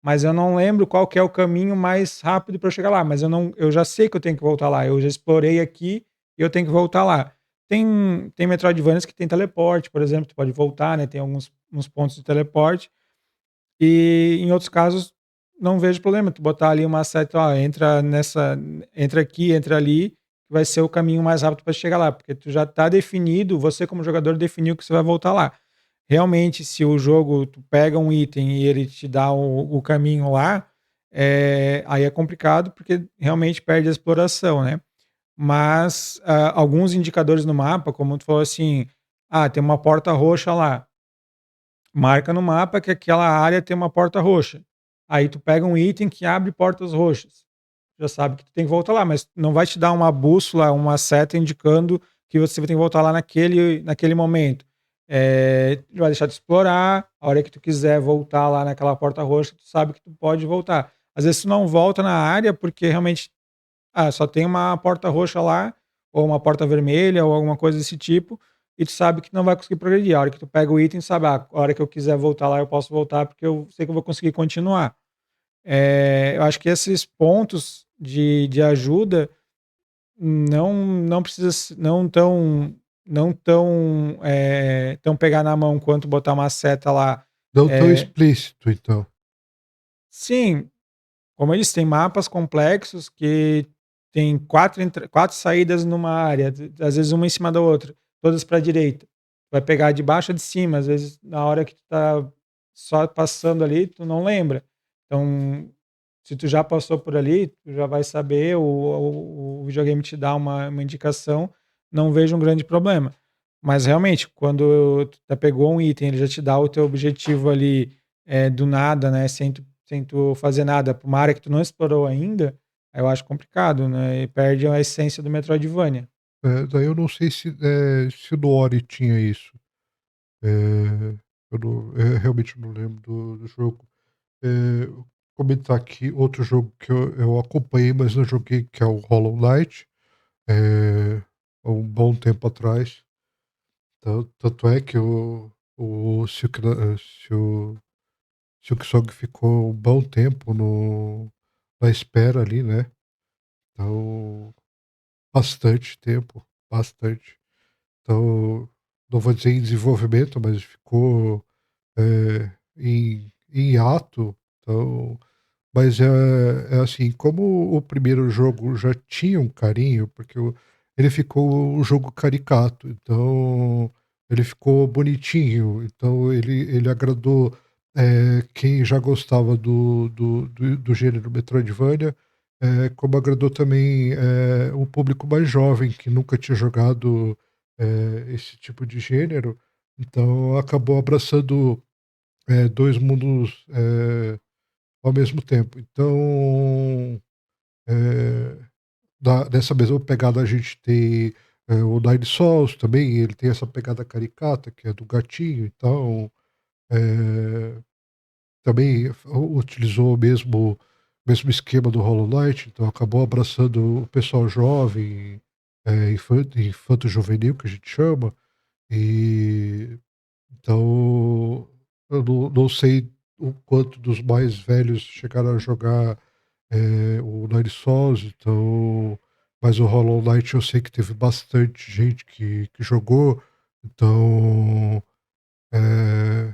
mas eu não lembro qual que é o caminho mais rápido para eu chegar lá, mas eu já sei que eu tenho que voltar lá, eu já explorei aqui e eu tenho que voltar lá". Tem Metroidvanias que tem teleporte, por exemplo, tu pode voltar, né, tem alguns uns pontos de teleporte, e em outros casos não vejo problema tu botar ali uma seta: "Ó, entra aqui, entra ali, que vai ser o caminho mais rápido para chegar lá", porque tu já tá definido, você como jogador definiu que você vai voltar lá. Realmente, se o jogo tu pega um item e ele te dá o caminho lá, aí é complicado, porque realmente perde a exploração, né. Mas, alguns indicadores no mapa, como tu falou assim: "Ah, tem uma porta roxa lá", marca no mapa que aquela área tem uma porta roxa. Aí tu pega um item que abre portas roxas. Já sabe que tu tem que voltar lá, mas não vai te dar uma bússola, uma seta indicando que você vai ter que voltar lá naquele momento. Vai deixar de explorar, a hora que tu quiser voltar lá naquela porta roxa, tu sabe que tu pode voltar. Às vezes tu não volta na área porque realmente só tem uma porta roxa lá, ou uma porta vermelha, ou alguma coisa desse tipo, e tu sabe que não vai conseguir progredir. A hora que tu pega o item, sabe, a hora que eu quiser voltar lá, eu posso voltar, porque eu sei que eu vou conseguir continuar. Eu acho que esses pontos de ajuda não precisa não tão pegar na mão quanto botar uma seta lá. Não tão É, explícito, então. sim, como eu disse, tem mapas complexos que tem quatro saídas numa área, às vezes uma em cima da outra, todas para a direita. Vai pegar de baixo a de cima, às vezes na hora que tu tá só passando ali, tu não lembra. Então, se tu já passou por ali, tu já vai saber, o videogame te dá uma indicação, não vejo um grande problema. Mas realmente, quando tu pegou um item, ele já te dá o teu objetivo ali do nada, né? Sem tu fazer nada para uma área que tu não explorou ainda, aí eu acho complicado, né? E perde a essência do Metroidvania. Daí eu não sei se no Ori tinha isso. Eu realmente não lembro do jogo. Vou comentar aqui outro jogo que eu acompanhei, mas não joguei, que é o Hollow Knight, há um bom tempo atrás. Tanto é que o Silksong ficou um bom tempo na espera ali, né? Então, bastante tempo, bastante. Então, não vou dizer em desenvolvimento, mas ficou em hiato. Então, mas é assim, como o primeiro jogo já tinha um carinho, porque ele ficou um jogo caricato, então ele ficou bonitinho, então ele agradou quem já gostava do gênero Metroidvania, como agradou também um público mais jovem que nunca tinha jogado esse tipo de gênero, então acabou abraçando dois mundos ao mesmo tempo. Então, eh, dessa mesma pegada a gente tem o Nine Sols também, ele tem essa pegada caricata, que é do gatinho, então eh, também utilizou o mesmo esquema do Hollow Knight, então acabou abraçando o pessoal jovem, infanto-juvenil, que a gente chama, e então eu não sei o quanto dos mais velhos chegaram a jogar o Nine Sols, então, mas o Hollow Knight eu sei que teve bastante gente que jogou, então eh,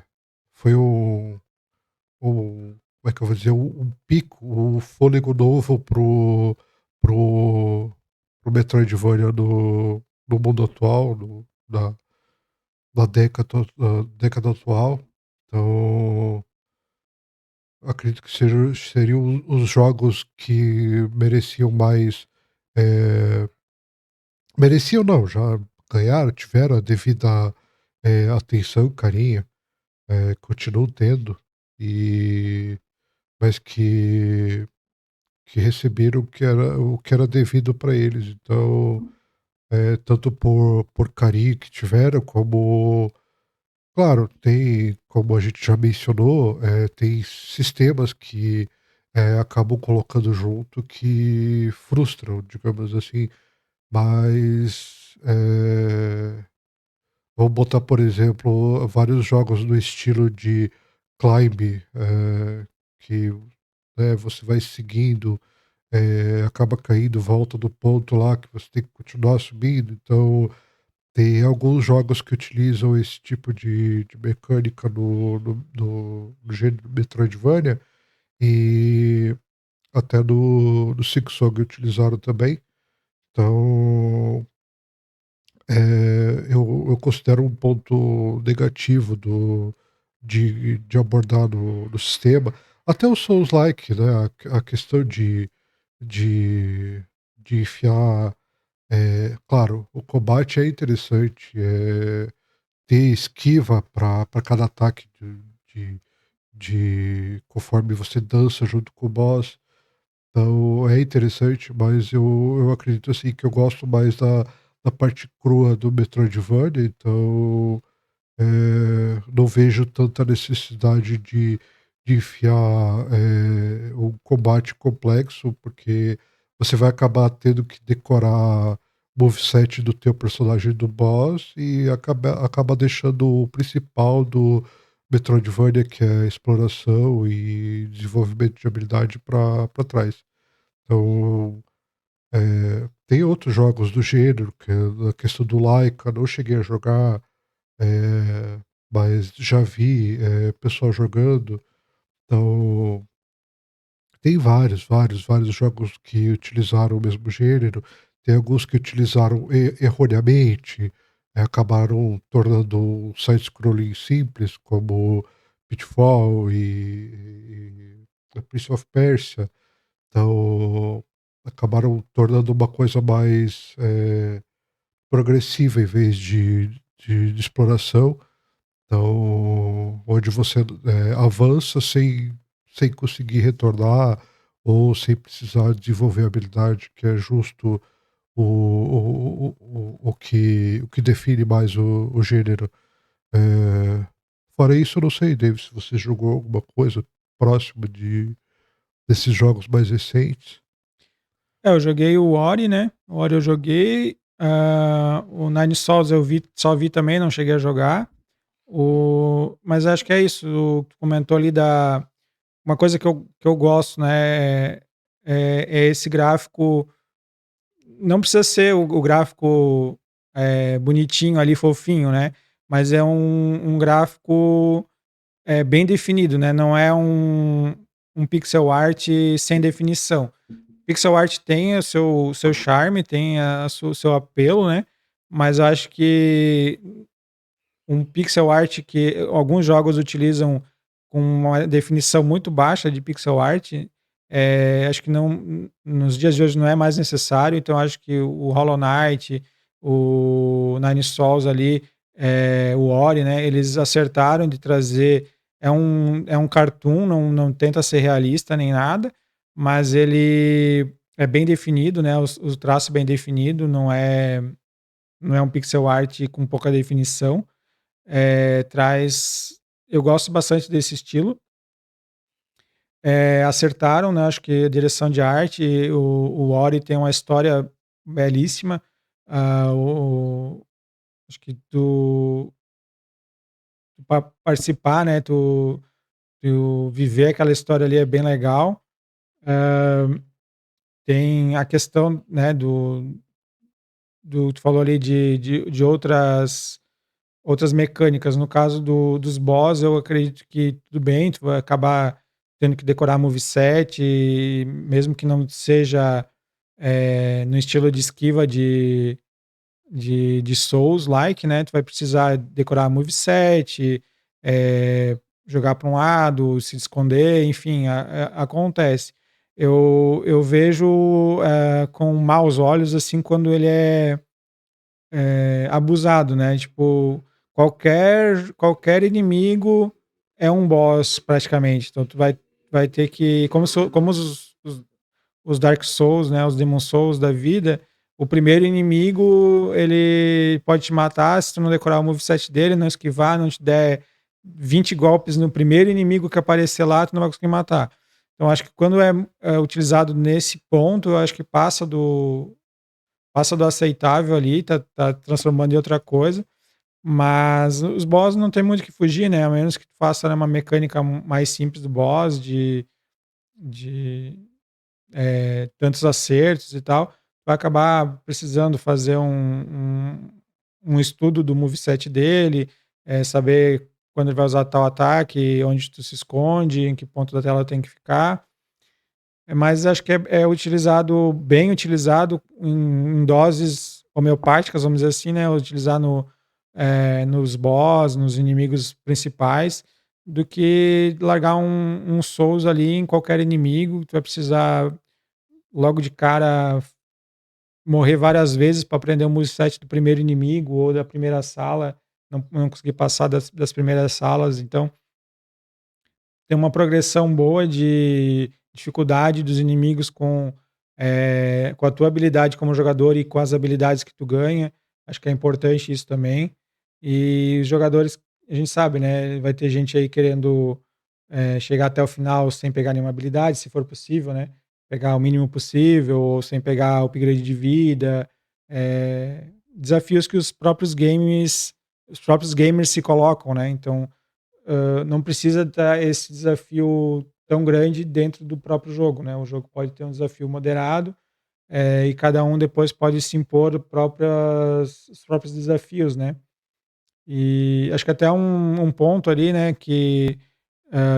foi como é que eu vou dizer, um pico, o fôlego novo pro, pro Metroidvania no mundo atual, da década atual. Então, acredito que seriam os jogos que mereciam mais. eh, Mereciam não, já ganharam, tiveram a devida atenção, carinho, continuam tendo, e, mas que receberam o que era devido para eles. Então, tanto por carinho que tiveram, como claro, tem, como a gente já mencionou, tem sistemas que acabam colocando junto que frustram, digamos assim, mas vamos botar, por exemplo, vários jogos no estilo de climb, que você vai seguindo, acaba caindo, volta do ponto lá que você tem que continuar subindo, então tem alguns jogos que utilizam esse tipo de mecânica no gênero Metroidvania, e até no Silksong utilizaram também. Então, eu considero um ponto negativo de abordar no sistema. Até o Souls-like, né? A questão de, de enfiar. Claro, o combate é interessante, ter esquiva para cada ataque de conforme você dança junto com o boss. Então é interessante, mas eu acredito, assim, que eu gosto mais da parte crua do Metroidvania, então, não vejo tanta necessidade de enfiar, um combate complexo, porque você vai acabar tendo que decorar moveset do teu personagem do boss e acaba deixando o principal do Metroidvania, que é exploração e desenvolvimento de habilidade para trás. Então, tem outros jogos do gênero, que é a questão do Laika, não cheguei a jogar, eh, mas já vi, pessoal jogando. Então, tem vários jogos que utilizaram o mesmo gênero. Tem alguns que utilizaram erroneamente, acabaram tornando um side-scrolling simples, como Pitfall e Prince of Persia. Então, acabaram tornando uma coisa mais, progressiva em vez de exploração. Então, onde você, avança sem conseguir retornar ou sem precisar desenvolver habilidade, que é justo o que define mais o gênero. Fora isso, eu não sei, David, se você jogou alguma coisa próxima desses jogos mais recentes. Eu joguei o Ori, né? O Ori eu joguei. O Nine Sols só vi também, não cheguei a jogar. Mas acho que é isso. Tu comentou ali da. Uma coisa que eu gosto, né? É esse gráfico. Não precisa ser o gráfico bonitinho ali, fofinho, né? Mas é um gráfico bem definido, né? Não é um pixel art sem definição. Pixel art tem o seu charme, tem o seu apelo, né? Mas eu acho que um pixel art que alguns jogos utilizam com uma definição muito baixa de pixel art, acho que não, nos dias de hoje não é mais necessário. Então acho que o Hollow Knight, o Nine Sols ali, o Ori, né? Eles acertaram de trazer. É um cartoon, não tenta ser realista nem nada, mas ele é bem definido, né? O traço bem definido, não é um pixel art com pouca definição. Traz. Eu gosto bastante desse estilo. Acertaram, né? Acho que a direção de arte, o Ori tem uma história belíssima. Acho que tu participar, né? Tu viver aquela história ali é bem legal. Tem a questão, né? Tu falou ali de outras mecânicas. No caso dos boss, eu acredito que tudo bem, tu vai acabar tendo que decorar moveset, mesmo que não seja no estilo de esquiva de Souls-like, né? Tu vai precisar decorar moveset, jogar para um lado, se esconder, enfim, acontece. Eu vejo com maus olhos assim quando ele é abusado, né? Tipo, qualquer inimigo é um boss praticamente. Então tu vai ter que, como os Dark Souls, né? Os Demon Souls da vida, o primeiro inimigo ele pode te matar se tu não decorar o moveset dele, não esquivar, não te der 20 golpes no primeiro inimigo que aparecer lá, tu não vai conseguir matar. Então acho que quando é utilizado nesse ponto, eu acho que passa do aceitável ali, tá transformando em outra coisa. Mas os boss não tem muito o que fugir, né? A menos que tu faça, né, uma mecânica mais simples do boss, de tantos acertos e tal, tu vai acabar precisando fazer um estudo do moveset dele, saber quando ele vai usar tal ataque, onde tu se esconde, em que ponto da tela tem que ficar. Mas acho que é utilizado, bem utilizado em doses homeopáticas, vamos dizer assim, né? Utilizar nos boss, nos inimigos principais, do que largar um Souls ali em qualquer inimigo. Tu vai precisar logo de cara morrer várias vezes para aprender o moveset do primeiro inimigo ou da primeira sala não consegui passar das primeiras salas, então tem uma progressão boa de dificuldade dos inimigos com a tua habilidade como jogador e com as habilidades que tu ganha. Acho que é importante isso também. E os jogadores, a gente sabe, né? Vai ter gente aí querendo chegar até o final sem pegar nenhuma habilidade, se for possível, né? Pegar o mínimo possível, ou sem pegar upgrade de vida. Desafios que os próprios gamers se colocam, né? Então, não precisa estar esse desafio tão grande dentro do próprio jogo, né? O jogo pode ter um desafio moderado, e cada um depois pode se impor os próprios desafios, né? E acho que até um ponto ali, né, que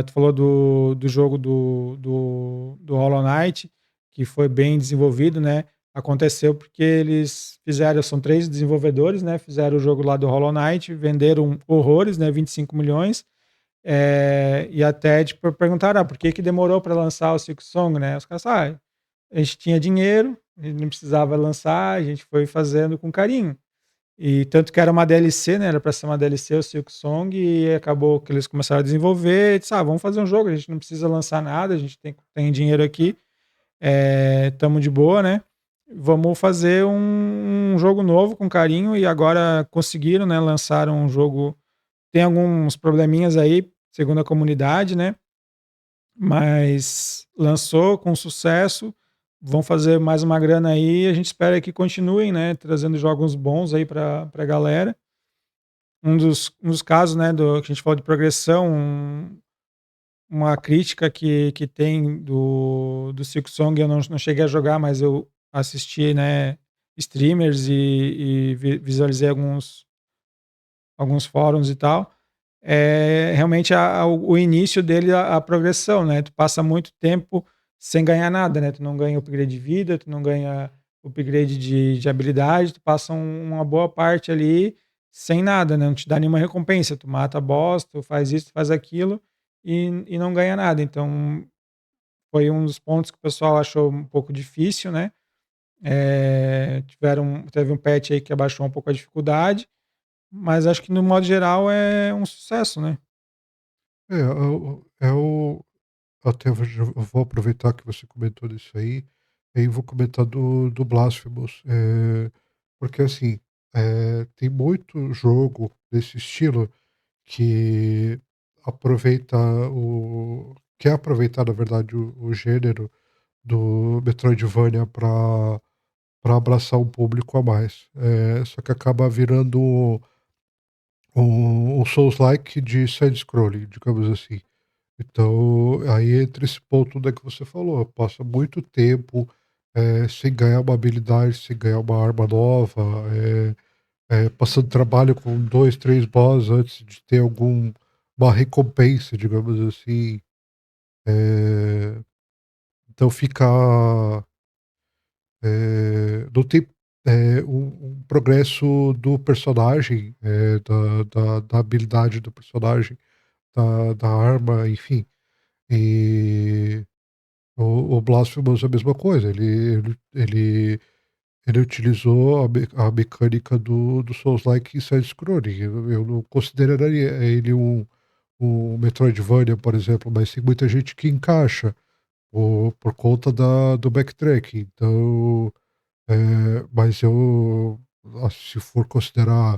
tu falou do jogo do Hollow Knight, que foi bem desenvolvido, né? Aconteceu porque eles fizeram, são três desenvolvedores, né? Fizeram o jogo lá do Hollow Knight, venderam horrores, né? 25 milhões. E até tipo, perguntaram, por que demorou para lançar o Silk Song, né? Os caras, a gente tinha dinheiro, a gente não precisava lançar, a gente foi fazendo com carinho. E tanto que era uma DLC, né? Era para ser uma DLC o Silk Song, e acabou que eles começaram a desenvolver, e disse, vamos fazer um jogo, a gente não precisa lançar nada, a gente tem dinheiro aqui, estamos de boa, né? Vamos fazer um jogo novo com carinho, e agora conseguiram, né? Lançaram um jogo, tem alguns probleminhas aí, segundo a comunidade, né? Mas lançou com sucesso, vão fazer mais uma grana aí, a gente espera que continuem, né, trazendo jogos bons aí pra galera. Um dos casos, né, que a gente falou de progressão, uma crítica que tem do Silksong, eu não cheguei a jogar, mas eu assisti, né, streamers e visualizei alguns fóruns e tal. Realmente o início dele, a progressão, né? Tu passa muito tempo sem ganhar nada, né? Tu não ganha upgrade de vida, tu não ganha upgrade de habilidade, tu passa uma boa parte ali sem nada, né? Não te dá nenhuma recompensa. Tu mata boss, tu faz isso, tu faz aquilo e não ganha nada. Então, foi um dos pontos que o pessoal achou um pouco difícil, né? Teve um patch aí que abaixou um pouco a dificuldade, mas acho que no modo geral é um sucesso, né? Eu até vou aproveitar que você comentou disso aí, aí vou comentar do Blasphemous, porque assim, tem muito jogo desse estilo que aproveita quer aproveitar, na verdade, o gênero do Metroidvania para abraçar um público a mais. Só que acaba virando um Souls-like de side-scrolling, digamos assim. Então, aí entra esse ponto que você falou, passa muito tempo, sem ganhar uma habilidade, sem ganhar uma arma nova, passando trabalho com 2, 3 boss antes de ter uma recompensa, digamos assim. Eh, então fica, não tem, um progresso do personagem, da habilidade do personagem, da arma, enfim. E o Blasphemous é a mesma coisa, ele utilizou a mecânica do Souls-like side-scrolling. Eu não consideraria ele um Metroidvania, por exemplo, mas tem muita gente que encaixa por conta do backtrack. Então, mas se for considerar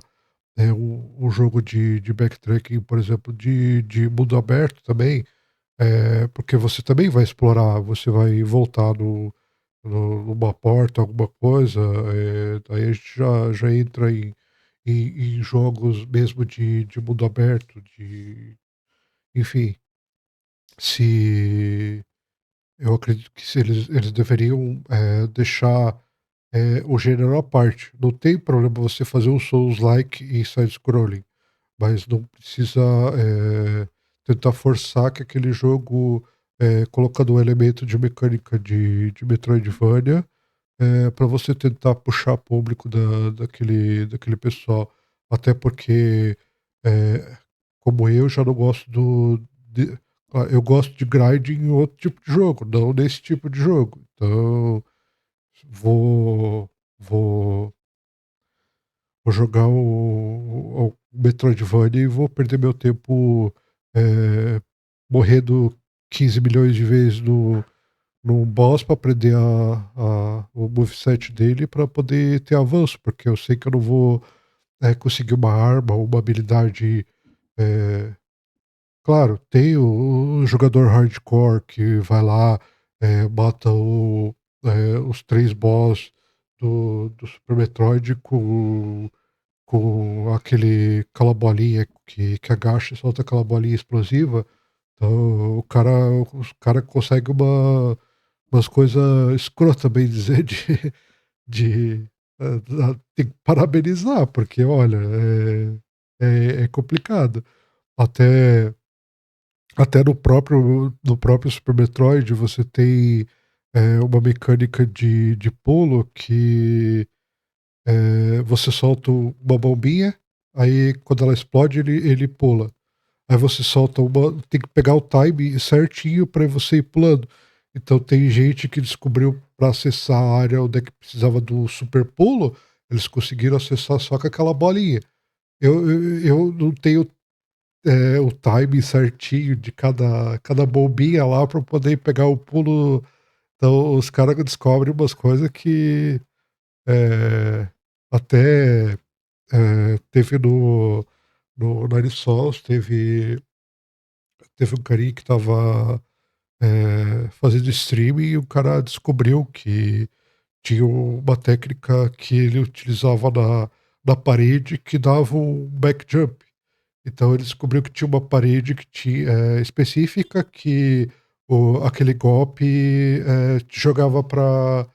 um jogo de backtracking, por exemplo, de mundo aberto também, porque você também vai explorar, você vai voltar numa porta, alguma coisa, daí a gente já entra em jogos mesmo de mundo aberto, enfim, se eu acredito que se eles deveriam deixar o gênero à parte. Não tem problema você fazer um Souls-like em side-scrolling, mas não precisa tentar forçar que aquele jogo, colocando um elemento de mecânica de Metroidvania, para você tentar puxar público daquele pessoal. Até porque, como eu já não gosto eu gosto de grind em outro tipo de jogo, não nesse tipo de jogo. Então, vou, vou vou jogar o Metroidvania e vou perder meu tempo, eh, morrendo 15 milhões de vezes no boss para aprender o moveset dele para poder ter avanço, porque eu sei que eu não vou, conseguir uma arma ou uma habilidade, eh claro, tem o jogador hardcore que vai lá, mata os 3 boss do Super Metroid com aquela bolinha que agacha e solta aquela bolinha explosiva. Então o cara consegue umas coisas escrota, bem dizer, de tem que parabenizar, porque olha, é complicado. Até até no próprio Super Metroid você tem, uma mecânica de pulo que, você solta uma bombinha, aí quando ela explode ele pula. Aí você solta uma, tem que pegar o time certinho para você ir pulando. Então tem gente que descobriu para acessar a área onde é que precisava do super pulo, eles conseguiram acessar só com aquela bolinha. Eu não tenho, o time certinho de cada bombinha lá para poder pegar o pulo. Então os caras descobrem umas coisas que, eh, até, teve no Nine Sols, teve um carinha que estava, fazendo streaming e o cara descobriu que tinha uma técnica que ele utilizava na parede que dava um back jump. Então ele descobriu que tinha uma parede que específica que aquele golpe, te jogava para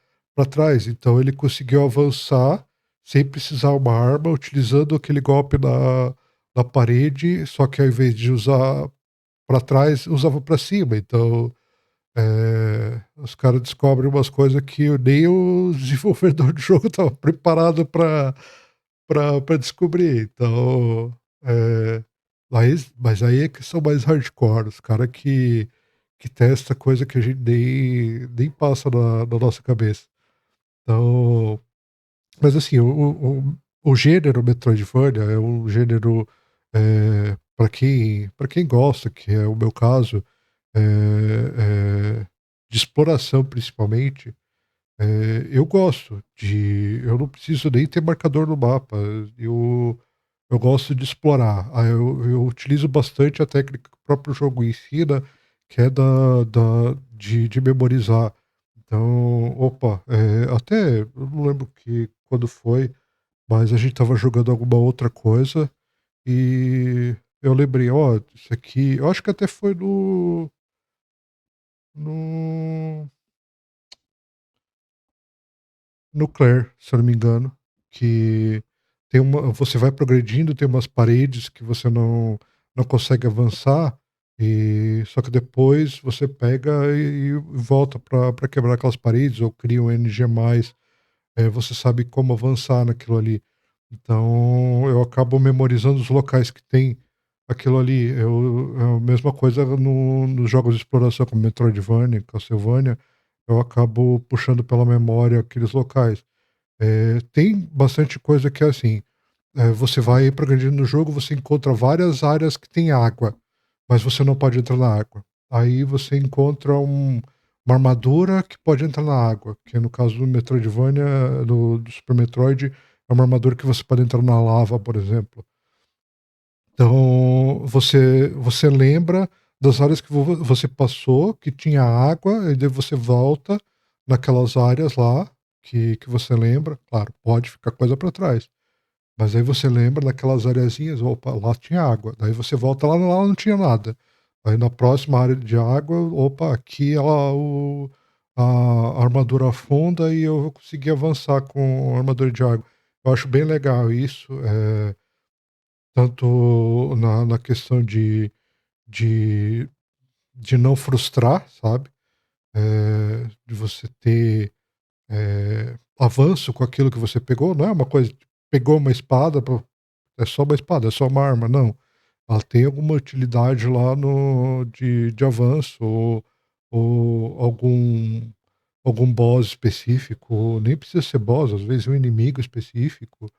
trás. Então ele conseguiu avançar sem precisar uma arma, utilizando aquele golpe na parede, só que ao invés de usar para trás, usava para cima. Então, os caras descobrem umas coisas que nem o desenvolvedor do jogo estava preparado para descobrir. Então, eh, mas aí é que são mais hardcore, os cara que testa coisa que a gente nem passa na nossa cabeça. Então, mas assim, o gênero Metroidvania é um gênero, para quem gosta, que é o meu caso, de exploração principalmente, eu gosto eu não preciso nem ter marcador no mapa, eu gosto de explorar. Eu utilizo bastante a técnica que o próprio jogo ensina, que é de memorizar. Então, opa, até eu não lembro quando foi, mas a gente estava jogando alguma outra coisa e eu lembrei, ó, isso aqui, eu acho que até foi no no Clair, se eu não me engano, que você vai progredindo, tem umas paredes que você não consegue avançar, e só que depois você pega e volta para quebrar aquelas paredes ou cria um NG+, você sabe como avançar naquilo ali. Então eu acabo memorizando os locais que tem aquilo ali. É a mesma coisa nos jogos de exploração como Metroidvania, Castlevania, eu acabo puxando pela memória aqueles locais. Tem bastante coisa que é assim, você vai progredindo no jogo, você encontra várias áreas que tem água, mas você não pode entrar na água. Aí você encontra uma armadura que pode entrar na água, que no caso do Metroidvania, do Super Metroid, é uma armadura que você pode entrar na lava, por exemplo. Então, você lembra das áreas que você passou, que tinha água, e daí você volta naquelas áreas lá que você lembra. Claro, pode ficar coisa para trás, mas aí você lembra daquelas areazinhas, "Opa, lá tinha água", daí você volta lá não tinha nada. Aí na próxima área de água, "Opa, aqui ela a armadura afunda e eu vou conseguir avançar com a armadura de água". Eu acho bem legal isso, tanto na questão de de não frustrar, sabe, de você ter, avanço com aquilo que você pegou, não é uma coisa, pegou uma espada, pô, é só uma espada, é só uma arma, não. Ela tem alguma utilidade lá no de avanço ou algum boss específico, nem precisa ser boss, às vezes um inimigo específico,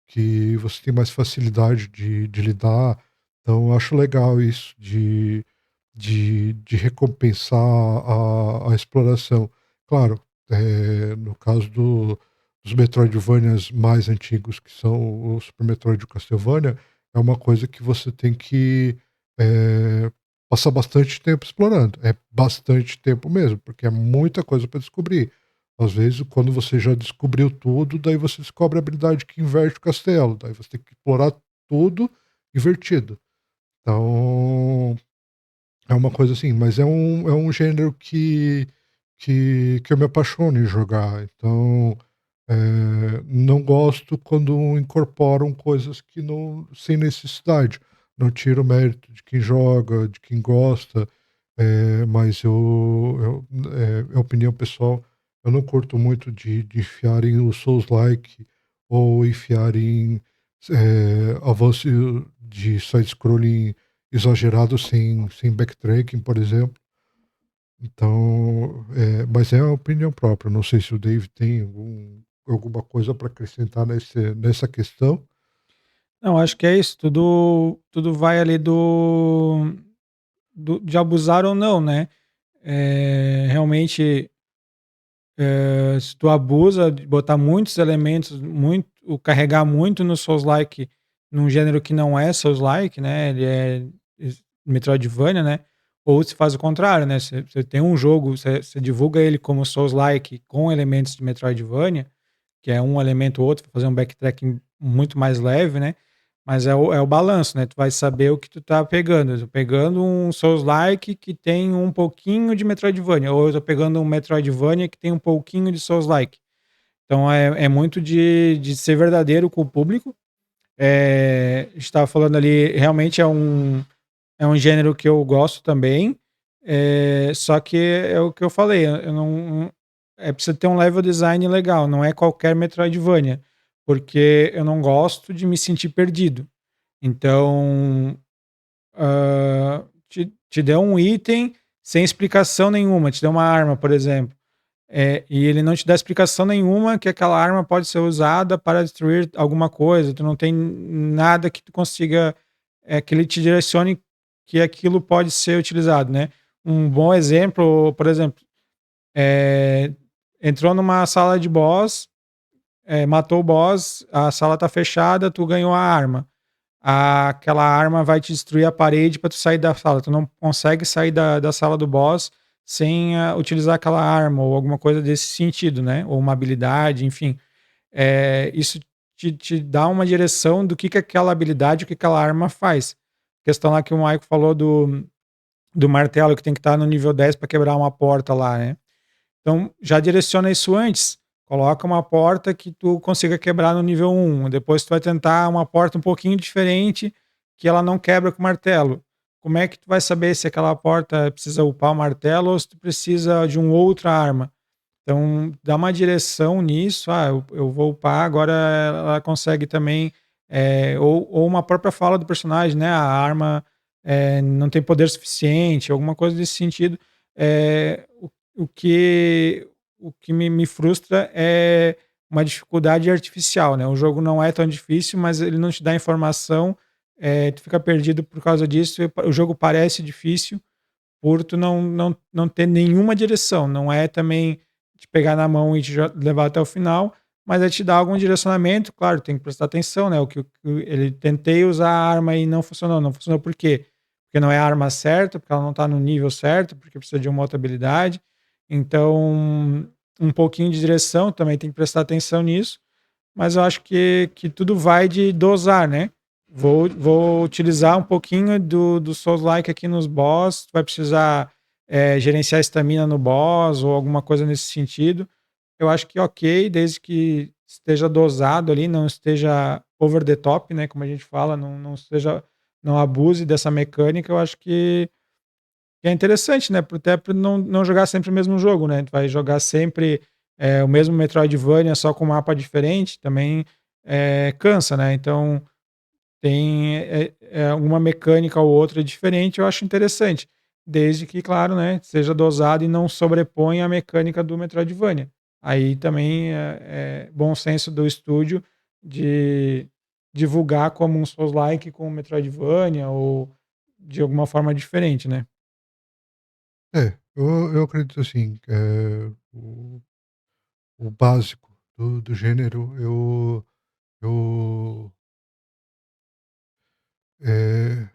que você tem mais facilidade de lidar. Então, eu acho legal isso de recompensar a exploração. Claro, no caso dos Metroidvanias mais antigos, que são o Super Metroid e o Castlevania, é uma coisa que você tem que passar bastante tempo explorando. É bastante tempo mesmo, porque é muita coisa para descobrir. Às vezes, quando você já descobriu tudo, daí você descobre a habilidade que inverte o castelo. Daí você tem que explorar tudo invertido. Então, é uma coisa assim, mas é um gênero que eu me apaixono em jogar. Então, não gosto quando incorporam coisas que não sem necessidade. Não tiro o mérito de quem joga, de quem gosta, mas é opinião pessoal, eu não curto muito de enfiarem o Souls-like ou enfiarem, avanço de side-scrolling exagerado sem backtracking, por exemplo. Então, mas é uma opinião própria. Não sei se o Dave tem alguma coisa para acrescentar nessa questão. Não, acho que é isso, tudo vai ali de abusar ou não, né. Realmente, se tu abusa de botar muitos elementos, muito carregar muito no Souls-like, num gênero que não é Souls-like, né, ele é Metroidvania, né, ou se faz o contrário, né, você tem um jogo, você divulga ele como Souls-like com elementos de Metroidvania, que é um elemento ou outro, fazer um backtracking muito mais leve, né, mas é o balanço, né, tu vai saber o que tu tá pegando. Eu tô pegando um Souls-like que tem um pouquinho de Metroidvania, ou eu tô pegando um Metroidvania que tem um pouquinho de Souls-like. Então é muito de ser verdadeiro com o público. A gente estava falando ali, realmente é um gênero que eu gosto também, só que é o que eu falei, eu não precisa ter um level design legal, não é qualquer Metroidvania, porque eu não gosto de me sentir perdido. Então, te deu um item sem explicação nenhuma, te deu uma arma, por exemplo, e ele não te dá explicação nenhuma que aquela arma pode ser usada para destruir alguma coisa, tu não tem nada que tu consiga, que ele te direcione que aquilo pode ser utilizado, né. Um bom exemplo, por exemplo, eh, entrou numa sala de boss, matou o boss, a sala tá fechada, tu ganhou a arma. Aquela arma vai te destruir a parede para tu sair da sala, tu não consegue sair da sala do boss sem, utilizar aquela arma ou alguma coisa desse sentido, né, ou uma habilidade, enfim. Isso te dá uma direção do que aquela habilidade, o que aquela arma faz. Questão lá que o Maico falou do martelo que tem que estar no nível 10 para quebrar uma porta lá, né. Então, já direciona isso antes. Coloca uma porta que tu consiga quebrar no nível 1. Depois tu vai tentar uma porta um pouquinho diferente, que ela não quebra com martelo. Como é que tu vai saber se aquela porta precisa upar o martelo ou se tu precisa de uma outra arma? Então, dá uma direção nisso. Eu vou upar, agora ela consegue também, ou uma própria fala do personagem, né? A arma não tem poder suficiente, alguma coisa desse sentido. O que, o que me frustra é uma dificuldade artificial, né? O jogo não é tão difícil, mas ele não te dá informação, tu fica perdido por causa disso. E o jogo parece difícil por tu não ter nenhuma direção. Não é também te pegar na mão e te levar até o final, mas é te dar algum direcionamento. Claro, tem que prestar atenção, né? Ele tentei usar a arma e não funcionou. Não funcionou por quê? Porque não é a arma certa, porque ela não está no nível certo, porque precisa de uma outra habilidade. Então, um pouquinho de direção também tem que prestar atenção nisso, mas eu acho que tudo vai de dosar, né? Vou utilizar um pouquinho do Souls-like aqui nos boss, tu vai precisar, gerenciar a estamina no boss ou alguma coisa nesse sentido. Eu acho que ok, desde que esteja dosado ali, não esteja over the top, né, como a gente fala, não abuse dessa mecânica, eu acho que é interessante, né, até para não jogar sempre o mesmo jogo, né, tu vai jogar sempre, o mesmo Metroidvania só com mapa diferente, também, cansa, né, então tem, uma mecânica ou outra diferente, eu acho interessante, desde que, claro, né, seja dosado e não sobreponha a mecânica do Metroidvania. Aí também é bom senso do estúdio de divulgar como um Souls-like com Metroidvania ou de alguma forma diferente, né? Eu acredito assim, o básico do gênero eu, eh,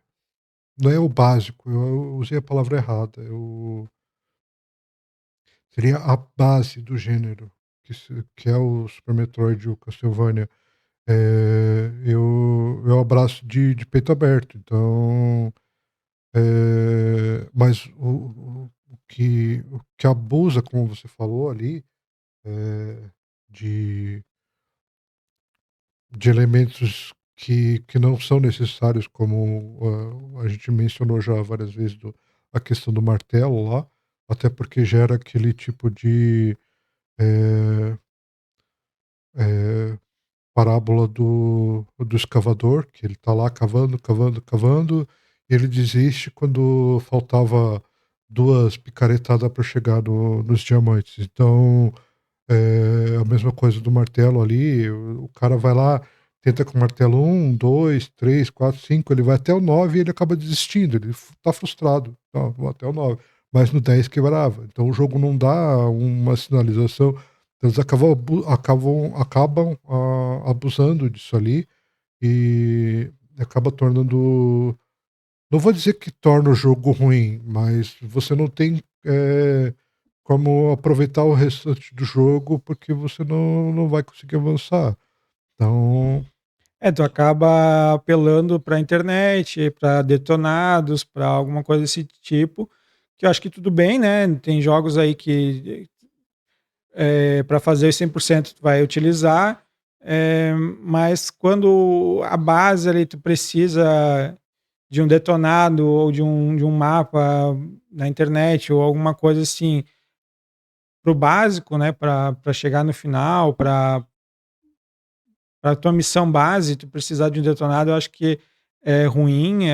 não é o básico, eu usei a palavra errada, seria a base do gênero, que é o Super Metroid e o Castlevania. Eu abraço de peito aberto, então, mas o que abusa, como você falou ali, eh, de elementos que não são necessários, como, a gente mencionou já várias vezes a questão do martelo lá, até porque gera aquele tipo de, eh eh parábola do escavador, que ele está lá cavando, cavando, cavando, e ele desiste quando faltava 2 picaretadas para chegar nos diamantes. Então, a mesma coisa do martelo ali, o cara vai lá, tenta com o martelo 1, 2, 3, 4, 5, ele vai até o 9 e ele acaba desistindo, ele tá frustrado. "Não, vou até o 9", mas no 10 quebrava. Então o jogo não dá uma sinalização, então eles acabam, abusando disso ali, e acaba tornando, não vou dizer que torna o jogo ruim, mas você não tem, como aproveitar o restante do jogo, porque você não vai conseguir avançar. Então, É, tu acaba apelando pra internet, pra detonados, pra alguma coisa desse tipo, que eu acho que tudo bem, né, tem jogos aí que, pra fazer 100% tu vai utilizar, mas quando a base ali tu precisa de um detonado ou de um mapa na internet ou alguma coisa assim, para o básico, né, para chegar no final, para tua missão base, tu precisar de um detonado, eu acho que é ruim,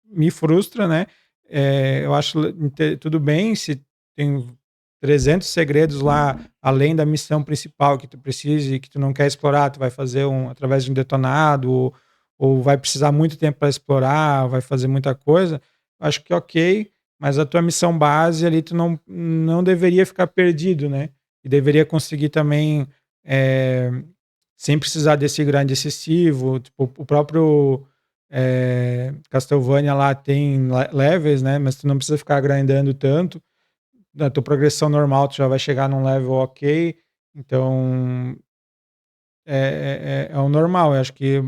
me frustra, né. Eu acho tudo bem se tem 300 segredos lá, além da missão principal que tu precise e que tu não quer explorar, tu vai fazer através de um detonado ou vai precisar muito tempo para explorar, vai fazer muita coisa, acho que ok, mas a tua missão base ali tu não deveria ficar perdido, né, e deveria conseguir também, eh sem precisar desse grind excessivo, tipo, o próprio, Castlevania lá tem levels, né, mas tu não precisa ficar grindando tanto, na tua progressão normal tu já vai chegar num level ok, então é o normal, eu acho que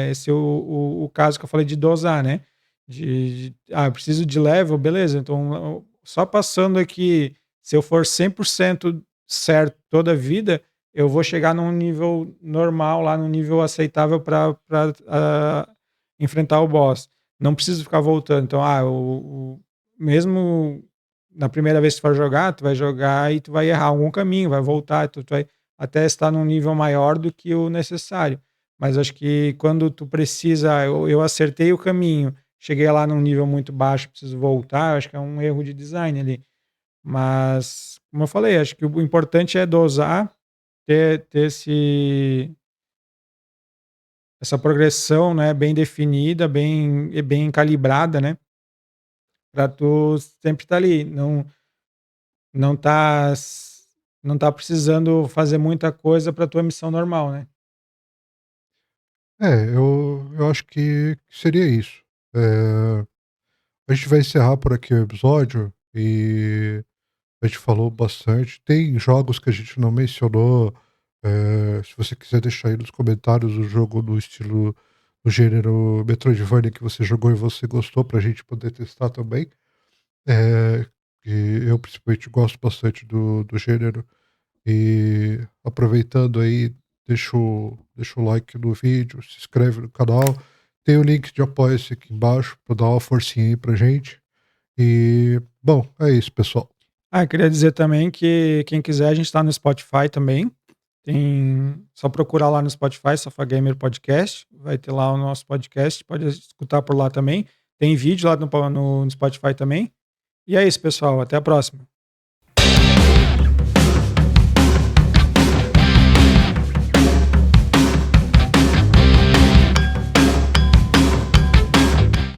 esse é o caso que eu falei de dosar, né, eu preciso de level, beleza, então só passando aqui, se eu for 100% certo toda a vida, eu vou chegar num nível normal lá, num nível aceitável para enfrentar o boss. Não preciso ficar voltando, então, mesmo na primeira vez que tu for jogar, tu vai jogar e tu vai errar algum caminho, vai voltar, tu vai até estar num nível maior do que o necessário. Mas acho que quando tu precisa, eu acertei o caminho, cheguei lá num nível muito baixo, preciso voltar, acho que é um erro de design ali. Mas, como eu falei, acho que o importante é dosar, ter essa progressão, né, bem definida, bem calibrada, né, para tu sempre estar ali, não tá s não tá precisando fazer muita coisa para tua missão normal, né. eu acho que seria isso. A gente vai encerrar por aqui o episódio, e a gente falou bastante. Tem jogos que a gente não mencionou, se você quiser deixar aí nos comentários o jogo no estilo, no gênero Metroidvania que você jogou e você gostou, pra gente poder testar também. Eh, e eu principalmente gosto bastante do gênero. E aproveitando aí, deixa o like no vídeo, se inscreve no canal. Tem o link de apoia-se aqui embaixo para dar uma forcinha aí pra gente. E, bom, é isso, pessoal. Queria dizer também que quem quiser a gente está no Spotify também, só procurar lá no Spotify, Sofá Gamer Podcast, vai ter lá o nosso podcast, pode escutar por lá também. Tem vídeo lá no Spotify também. E é isso pessoal, até a próxima.